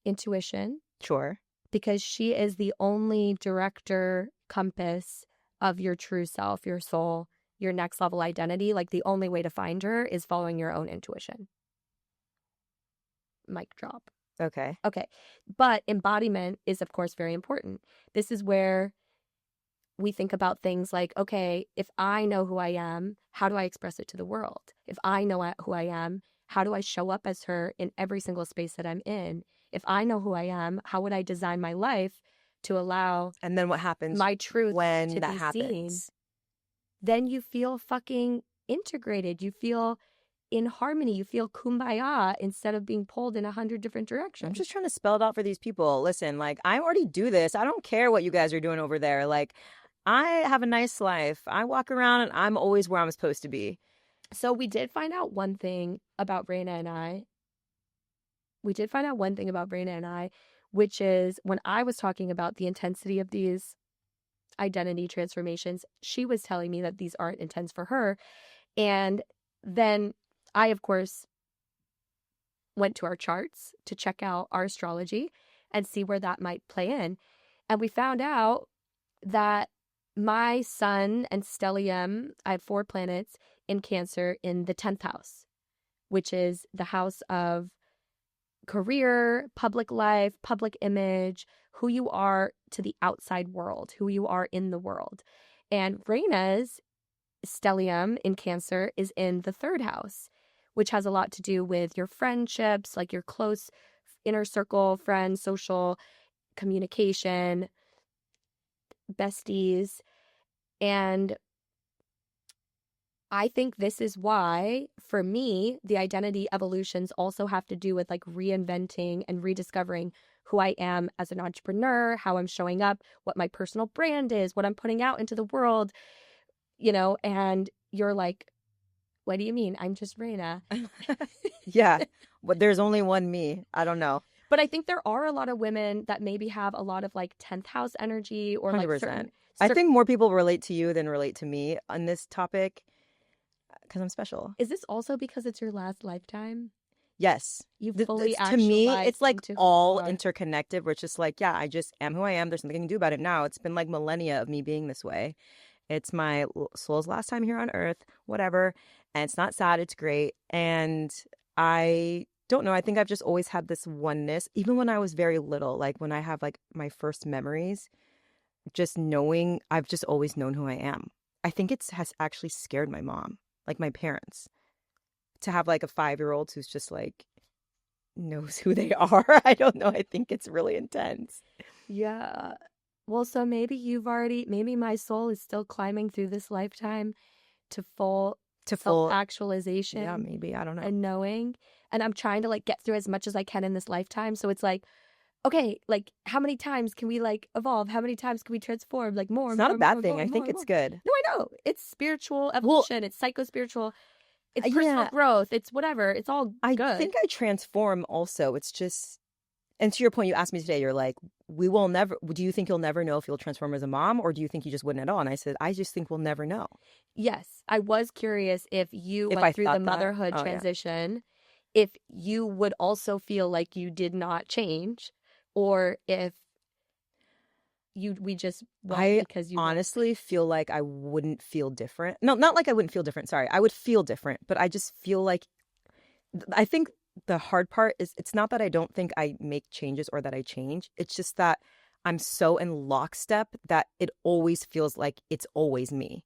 [SPEAKER 2] Intuition.
[SPEAKER 1] Sure.
[SPEAKER 2] Because she is the only director compass of your true self, your soul, your next level identity. Like the only way to find her is following your own intuition. Mic drop.
[SPEAKER 1] Okay.
[SPEAKER 2] Okay. But embodiment is, of course, very important. This is where we think about things like, okay, if I know who I am, how do I express it to the world? If I know who I am, how do I show up as her in every single space that I'm in? If I know who I am, how would I design my life to allow
[SPEAKER 1] And then what happens
[SPEAKER 2] my truth
[SPEAKER 1] when
[SPEAKER 2] to
[SPEAKER 1] that
[SPEAKER 2] be seen?
[SPEAKER 1] happens?
[SPEAKER 2] Then you feel fucking integrated. You feel in harmony. You feel kumbaya instead of being pulled in 100 different
[SPEAKER 1] I'm
[SPEAKER 2] directions.
[SPEAKER 1] just trying to spell it out for these people. Listen, like, I already do this. I don't care what you guys are doing over there. Like, I have a nice life. I walk around and I'm always where I'm supposed to be.
[SPEAKER 2] So we did find out one thing about Reyna and I. We did find out one thing about Reyna and I, which is when I was talking about the intensity of these identity transformations, she was telling me that these aren't intense for her. And then I, of course, went to our charts to check out our astrology and see where that might play in. And we found out that my sun and stellium, I have 4 planets in Cancer in the 10th house, which is the house of career, public life, public image, who you are to the outside world, who you are in the world. And Reyna's stellium in Cancer is in the 3rd house, which has a lot to do with your friendships, like your close inner circle, friends, social communication, besties. And I think this is why, for me, the identity evolutions also have to do with like reinventing and rediscovering who I am as an entrepreneur, how I'm showing up, what my personal brand is, what I'm putting out into the world, and you're like, what do you mean? I'm just Reyna.
[SPEAKER 1] Yeah, but there's only one me. I don't know.
[SPEAKER 2] But I think there are a lot of women that maybe have a lot of like 10th house energy or like
[SPEAKER 1] 100%. I think more people relate to you than relate to me on this topic because I'm special.
[SPEAKER 2] Is this also because it's your last lifetime?
[SPEAKER 1] Yes.
[SPEAKER 2] You fully
[SPEAKER 1] To me, it's like
[SPEAKER 2] into
[SPEAKER 1] all interconnected, where it's just like, yeah, I just am who I am. There's nothing I can do about it now. It's been like millennia of me being this way. It's my soul's last time here on earth, whatever. And it's not sad. It's great. And I don't know. I think I've just always had this oneness, even when I was very little, like when I have like my first memories, just knowing I've just always known who I am. I think it has actually scared my mom, like my parents, to have like a 5-year-old who's just like knows who they are. I don't know. I think it's really intense.
[SPEAKER 2] Yeah. Well, so maybe my soul is still climbing through this lifetime to full self-actualization.
[SPEAKER 1] Yeah, maybe. I don't know.
[SPEAKER 2] And knowing. And I'm trying to like get through as much as I can in this lifetime. So it's like, okay, like how many times can we like evolve? How many times can we transform? Like more.
[SPEAKER 1] It's not a bad thing. I think it's good.
[SPEAKER 2] No, I know. It's spiritual evolution. It's psycho-spiritual. It's personal growth. It's whatever. It's all good.
[SPEAKER 1] I think I transform also. It's just, and to your point, you asked me today, you're like, do you think you'll never know if you'll transform as a mom, or do you think you just wouldn't at all? And I said, I just think we'll never know.
[SPEAKER 2] Yes. I was curious if you went through the motherhood transition, if you would also feel like you did not change, or if we just won't because you
[SPEAKER 1] honestly feel like I wouldn't feel different. No, not like I wouldn't feel different. Sorry. I would feel different, but I just feel like, I think the hard part is it's not that I don't think I make changes or that I change. It's just that I'm so in lockstep that it always feels like it's always me.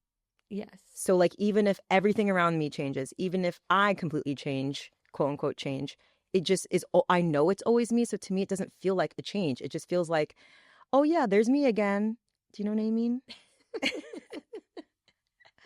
[SPEAKER 2] Yes.
[SPEAKER 1] So like even if everything around me changes, even if I completely change, quote unquote change, it just is, I know it's always me. So to me, it doesn't feel like a change. It just feels like, oh yeah, there's me again. Do you know what I mean?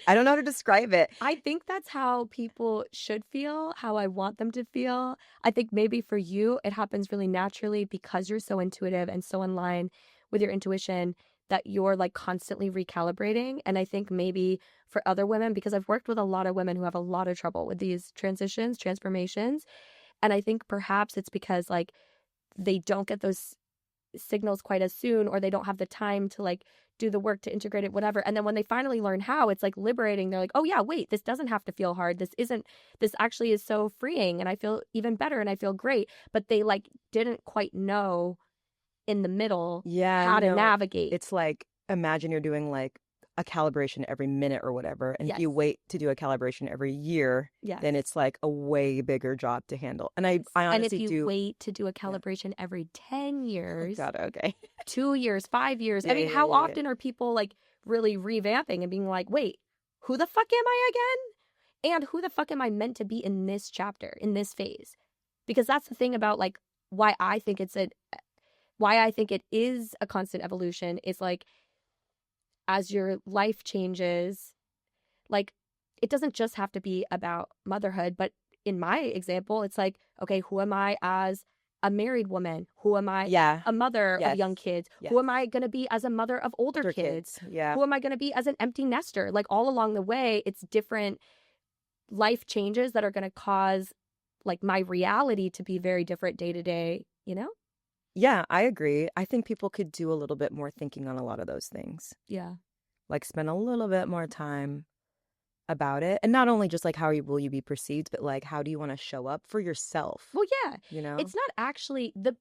[SPEAKER 1] I don't know how to describe it.
[SPEAKER 2] I think that's how people should feel, how I want them to feel. I think maybe for you, it happens really naturally because you're so intuitive and so in line with your intuition that you're like constantly recalibrating. And I think maybe for other women, because I've worked with a lot of women who have a lot of trouble with these transitions, transformations. And I think perhaps it's because like they don't get those signals quite as soon, or they don't have the time to like do the work to integrate it, whatever. And then when they finally learn how, it's like liberating. They're like, oh yeah, wait, this doesn't have to feel hard. This actually is so freeing, and I feel even better and I feel great. But they like didn't quite know in the middle how to navigate.
[SPEAKER 1] It's like, imagine you're doing like a calibration every minute or whatever. And if
[SPEAKER 2] Yes.
[SPEAKER 1] you wait to do a calibration every year,
[SPEAKER 2] Yes.
[SPEAKER 1] then it's like a way bigger job to handle. And I
[SPEAKER 2] And if
[SPEAKER 1] honestly
[SPEAKER 2] you wait to do a calibration every 10
[SPEAKER 1] Oh,
[SPEAKER 2] years,
[SPEAKER 1] God, okay.
[SPEAKER 2] 2 years, 5 years, I
[SPEAKER 1] Yeah,
[SPEAKER 2] mean,
[SPEAKER 1] yeah,
[SPEAKER 2] how
[SPEAKER 1] yeah, yeah.
[SPEAKER 2] often are people like really revamping and being like, wait, who the fuck am I again? And who the fuck am I meant to be in this chapter, in this phase? Because that's the thing about like why I think it is a constant evolution is like as your life changes, like it doesn't just have to be about motherhood, but in my example, it's like, okay, who am I as a married woman? Who am I
[SPEAKER 1] Yeah.
[SPEAKER 2] a mother
[SPEAKER 1] Yes.
[SPEAKER 2] of young kids?
[SPEAKER 1] Yes.
[SPEAKER 2] Who am I going to be as a mother of older kids?
[SPEAKER 1] Yeah.
[SPEAKER 2] Who am I going to be as an empty nester? Like all along the way, it's different life changes that are going to cause like my reality to be very different day to day, you know?
[SPEAKER 1] Yeah, I agree. I think people could do a little bit more thinking on a lot of those things.
[SPEAKER 2] Yeah.
[SPEAKER 1] Like spend a little bit more time about it. And not only just like will you be perceived, but like how do you want to show up for yourself?
[SPEAKER 2] Well, yeah.
[SPEAKER 1] You know?
[SPEAKER 2] It's not actually the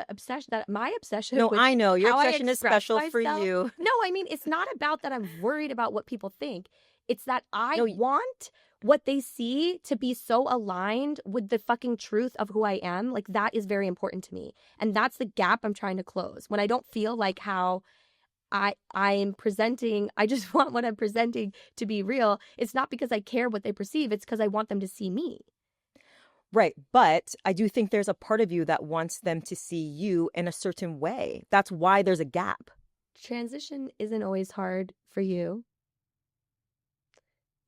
[SPEAKER 2] obsession that my obsession
[SPEAKER 1] No,
[SPEAKER 2] with
[SPEAKER 1] I know. Your
[SPEAKER 2] how I
[SPEAKER 1] obsession is
[SPEAKER 2] express
[SPEAKER 1] special for
[SPEAKER 2] myself.
[SPEAKER 1] you.
[SPEAKER 2] No, I mean, it's not about that I'm worried about what people think. It's that I
[SPEAKER 1] No,
[SPEAKER 2] want what they see to be so aligned with the fucking truth of who I am. Like that is very important to me. And that's the gap I'm trying to close. When I don't feel like how I'm presenting, I just want what I'm presenting to be real. It's not because I care what they perceive. It's because I want them to see me.
[SPEAKER 1] Right. But I do think there's a part of you that wants them to see you in a certain way. That's why there's a gap.
[SPEAKER 2] Transition isn't always hard for you.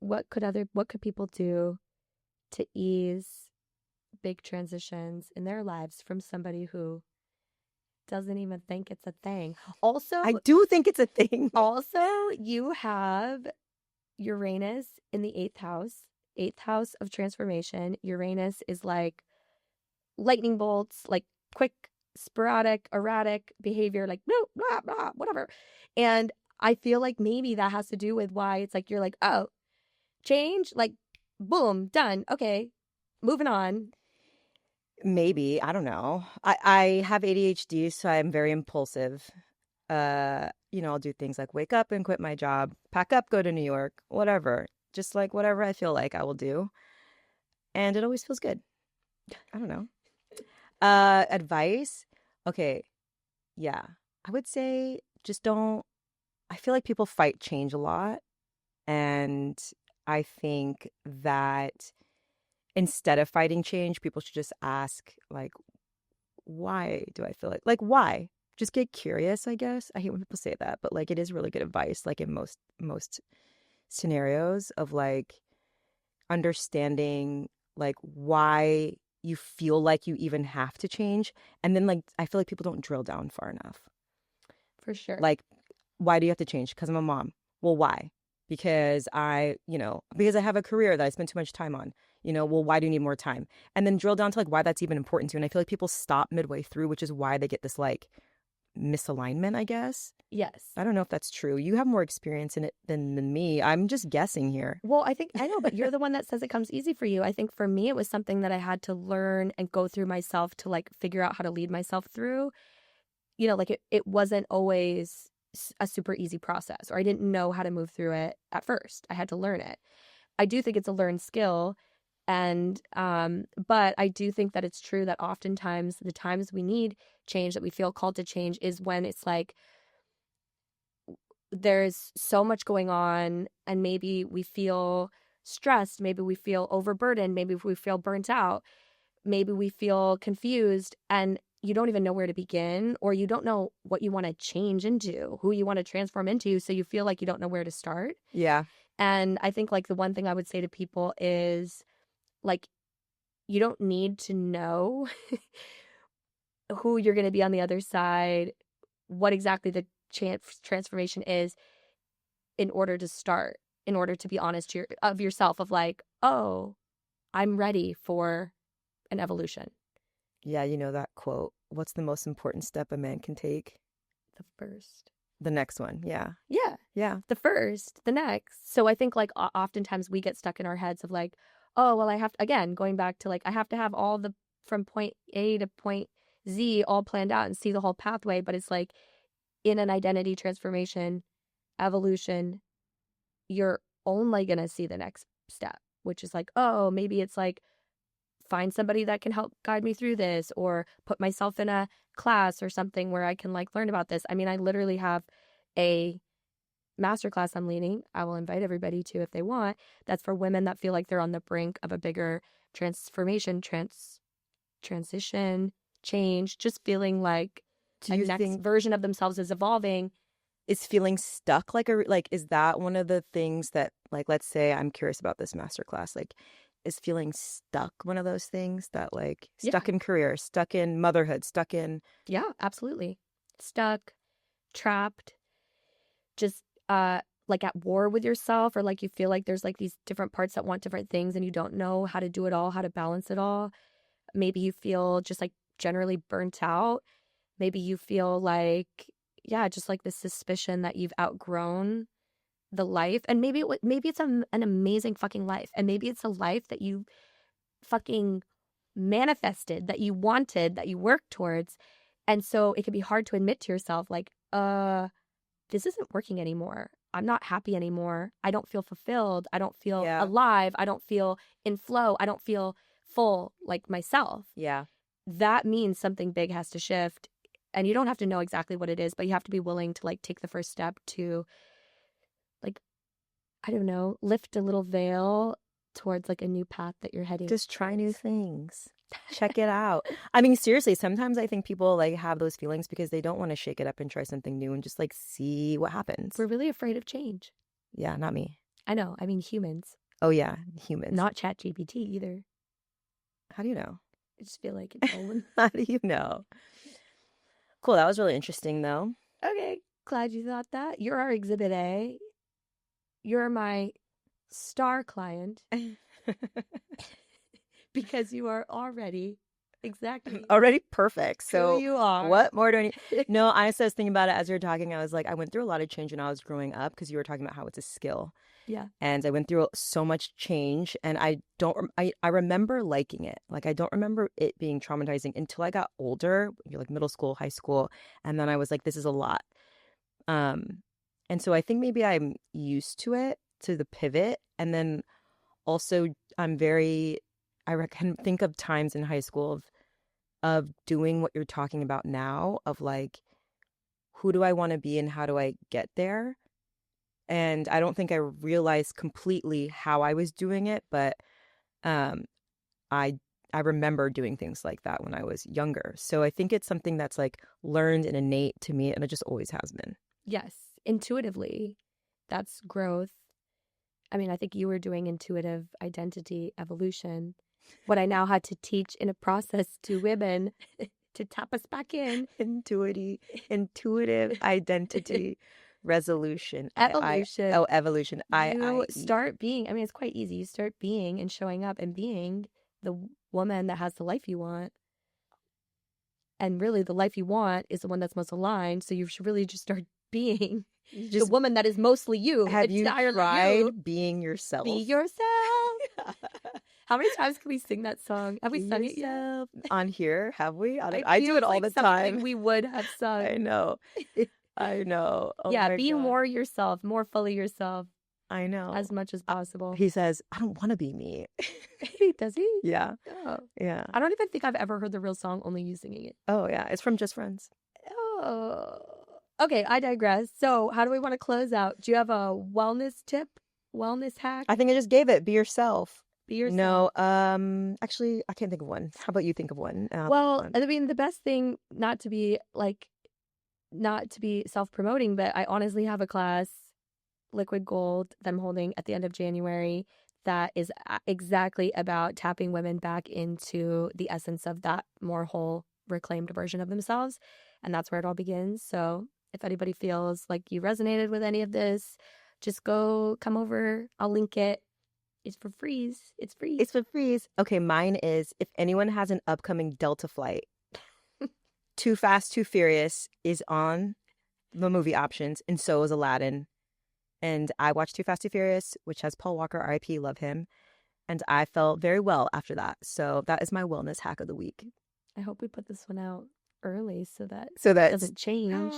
[SPEAKER 2] What could people do to ease big transitions in their lives from somebody who doesn't even think it's a thing? Also,
[SPEAKER 1] I do think it's a thing.
[SPEAKER 2] Also, you have Uranus in the eighth house of transformation. Uranus is like lightning bolts, like quick, sporadic, erratic behavior, like blah, blah, blah, whatever. And I feel like maybe that has to do with why it's like you're like, oh, change, like boom, done. Okay, moving on.
[SPEAKER 1] Maybe. I don't know. I have ADHD, so I'm very impulsive. I'll do things like wake up and quit my job, pack up, go to New York, whatever. Just like whatever I feel like I will do. And it always feels good. I don't know. Advice? Okay. Yeah. I would say just don't. I feel like people fight change a lot. And I think that instead of fighting change, people should just ask, like, why do I feel like why? Just get curious, I guess. I hate when people say that, but like it is really good advice, like in most scenarios of like understanding like why you feel like you even have to change. And then like I feel like people don't drill down far enough.
[SPEAKER 2] For sure.
[SPEAKER 1] Like, why do you have to change? Because I'm a mom. Well, why? Because because I have a career that I spend too much time on. Well, why do you need more time? And then drill down to like why that's even important to you. And I feel like people stop midway through, which is why they get this like misalignment, I guess.
[SPEAKER 2] Yes.
[SPEAKER 1] I don't know if that's true. You have more experience in it than me. I'm just guessing here.
[SPEAKER 2] Well, I know, but you're the one that says it comes easy for you. I think for me, it was something that I had to learn and go through myself to like figure out how to lead myself through. Like it wasn't always a super easy process, or I didn't know how to move through it at first. I had to learn it. I do think it's a learned skill. And, but I do think that it's true that oftentimes the times we need change, that we feel called to change, is when it's like there's so much going on and maybe we feel stressed, maybe we feel overburdened, maybe we feel burnt out, maybe we feel confused, and you don't even know where to begin, or you don't know what you want to change into, who you want to transform into, so you feel like you don't know where to start.
[SPEAKER 1] Yeah.
[SPEAKER 2] And I think like the one thing I would say to people is like, you don't need to know who you're going to be on the other side, what exactly the transformation is, in order to start, in order to be honest of yourself, of like, oh, I'm ready for an evolution.
[SPEAKER 1] Yeah, you know that quote, what's the most important step a man can take?
[SPEAKER 2] The first.
[SPEAKER 1] The next one, yeah.
[SPEAKER 2] Yeah.
[SPEAKER 1] Yeah.
[SPEAKER 2] The first, the next. So I think like oftentimes we get stuck in our heads of like, oh, well, I have to, again, going back to like, I have to have all the, from point A to point Z all planned out and see the whole pathway. But it's like in an identity transformation, evolution, you're only going to see the next step, which is like, oh, maybe it's like find somebody that can help guide me through this, or put myself in a class or something where I can like learn about this. I mean, I literally have a masterclass I'm leading. I will invite everybody to if they want. That's for women that feel like they're on the brink of a bigger transformation, transition, change, just feeling like
[SPEAKER 1] Do
[SPEAKER 2] a
[SPEAKER 1] you
[SPEAKER 2] next
[SPEAKER 1] think
[SPEAKER 2] version of themselves is evolving.
[SPEAKER 1] is feeling stuck like is that one of the things that, like, let's say I'm curious about this masterclass, like, is feeling stuck one of those things that, like,
[SPEAKER 2] Yeah.
[SPEAKER 1] stuck in career, stuck in motherhood, stuck in
[SPEAKER 2] Yeah, absolutely. Stuck, trapped, just like at war with yourself, or like you feel like there's like these different parts that want different things and you don't know how to do it all, how to balance it all. Maybe you feel just like generally burnt out. Maybe you feel like, yeah, just like this suspicion that you've outgrown the life. And maybe maybe it's an amazing fucking life. And maybe it's a life that you fucking manifested, that you wanted, that you worked towards. And so it can be hard to admit to yourself, like, this isn't working anymore. I'm not happy anymore. I don't feel fulfilled. I don't feel
[SPEAKER 1] Yeah.
[SPEAKER 2] alive. I don't feel in flow. I don't feel full like myself.
[SPEAKER 1] Yeah.
[SPEAKER 2] That means something big has to shift. And you don't have to know exactly what it is, but you have to be willing to like take the first step to, like, I don't know, lift a little veil towards like a new path that you're heading.
[SPEAKER 1] Just try new things. Check it out. I mean, seriously, sometimes I think people like have those feelings because they don't want to shake it up and try something new and just like see what happens.
[SPEAKER 2] We're really afraid of change.
[SPEAKER 1] Yeah, not me.
[SPEAKER 2] I know. I mean, humans.
[SPEAKER 1] Oh yeah, humans.
[SPEAKER 2] Not ChatGPT either.
[SPEAKER 1] How do you know?
[SPEAKER 2] I just feel like it's Olin.
[SPEAKER 1] How do you know? Cool. That was really interesting, though.
[SPEAKER 2] Okay, glad you thought that. You're our Exhibit A. You're my star client because you are already exactly
[SPEAKER 1] Already perfect. So
[SPEAKER 2] who you are.
[SPEAKER 1] what more do I need? No, honestly, I was thinking about it as you were talking. I was like, I went through a lot of change when I was growing up because you were talking about how it's a skill.
[SPEAKER 2] Yeah.
[SPEAKER 1] And I went through so much change, and I remember liking it. Like, I don't remember it being traumatizing until I got older, you're like middle school, high school, and then I was like, this is a lot. And so I think maybe I'm used to it, to the pivot, and then also I can think of times in high school of doing what you're talking about now, of like, who do I want to be and how do I get there? And I don't think I realized completely how I was doing it, but I remember doing things like that when I was younger. So I think it's something that's like learned and innate to me, and it just always has been.
[SPEAKER 2] Yes, intuitively. That's growth. I mean, I think you were doing intuitive identity evolution. What I now had to teach in a process to women to tap us back in.
[SPEAKER 1] Intuitive identity resolution.
[SPEAKER 2] Evolution.
[SPEAKER 1] Evolution.
[SPEAKER 2] You start being, I mean, it's quite easy. You start being and showing up and being the woman that has the life you want. And really, the life you want is the one that's most aligned. So you should really just start being the woman that is mostly you.
[SPEAKER 1] Have you tried being yourself?
[SPEAKER 2] Be yourself. How many times can we sing that song? Have we sung it yet?
[SPEAKER 1] On here? Have we? I do it all the time.
[SPEAKER 2] We would have sung.
[SPEAKER 1] I know. I know. Oh
[SPEAKER 2] yeah, be more yourself, more fully yourself.
[SPEAKER 1] I know.
[SPEAKER 2] As much as possible.
[SPEAKER 1] He says, I don't want to be me.
[SPEAKER 2] Does he?
[SPEAKER 1] Yeah.
[SPEAKER 2] Oh.
[SPEAKER 1] Yeah.
[SPEAKER 2] I don't even think I've ever heard the real song, only you singing it.
[SPEAKER 1] Oh, yeah. It's from Just Friends.
[SPEAKER 2] Oh. Okay, I digress. So how do we want to close out? Do you have a wellness tip? Wellness hack?
[SPEAKER 1] I think I just gave it. Be yourself.
[SPEAKER 2] Be yourself.
[SPEAKER 1] No, actually, I can't think of one. How about you think of one?
[SPEAKER 2] Well, I mean, the best thing, not to be self-promoting, but I honestly have a class, Liquid Gold, that I'm holding at the end of January, that is exactly about tapping women back into the essence of that more whole, reclaimed version of themselves. And that's where it all begins. So if anybody feels like you resonated with any of this, just come over. I'll link it. It's for free. It's free.
[SPEAKER 1] It's for free. Okay, mine is, if anyone has an upcoming Delta flight, Too Fast, Too Furious is on the movie options, and so is Aladdin. And I watched Too Fast, Too Furious, which has Paul Walker, R.I.P., love him. And I felt very well after that. So that is my wellness hack of the week.
[SPEAKER 2] I hope we put this one out early so that
[SPEAKER 1] it
[SPEAKER 2] doesn't change.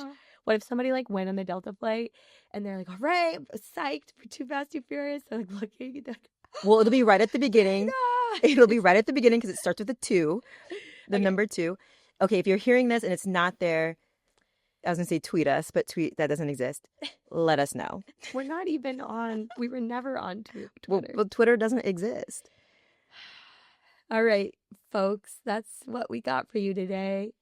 [SPEAKER 2] What if somebody like went on the Delta flight and they're like, all right, I'm psyched for Too Fast, Too Furious. They're like looking at
[SPEAKER 1] Well, it'll be right at the beginning. It'll be right at the beginning because it starts with a 2, the
[SPEAKER 2] Okay.
[SPEAKER 1] number 2. Okay, if you're hearing this and it's not there, I was going to say tweet us, but tweet, that doesn't exist. Let us know.
[SPEAKER 2] We're not even on, we were never on Twitter.
[SPEAKER 1] Well, Twitter doesn't exist.
[SPEAKER 2] All right, folks, that's what we got for you today.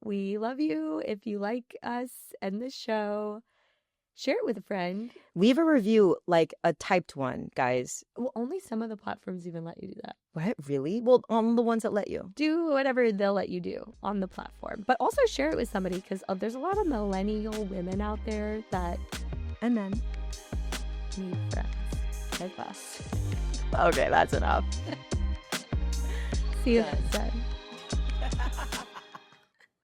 [SPEAKER 2] We love you. If you like us and the show, share it with a friend.
[SPEAKER 1] Leave a review, like a typed one, guys.
[SPEAKER 2] Well, only some of the platforms even let you do that.
[SPEAKER 1] What? Really? Well, on the ones that let you.
[SPEAKER 2] Do whatever they'll let you do on the platform. But also share it with somebody because there's a lot of millennial women out there that
[SPEAKER 1] And then.
[SPEAKER 2] need friends like us.
[SPEAKER 1] Okay, that's enough.
[SPEAKER 2] See you next time.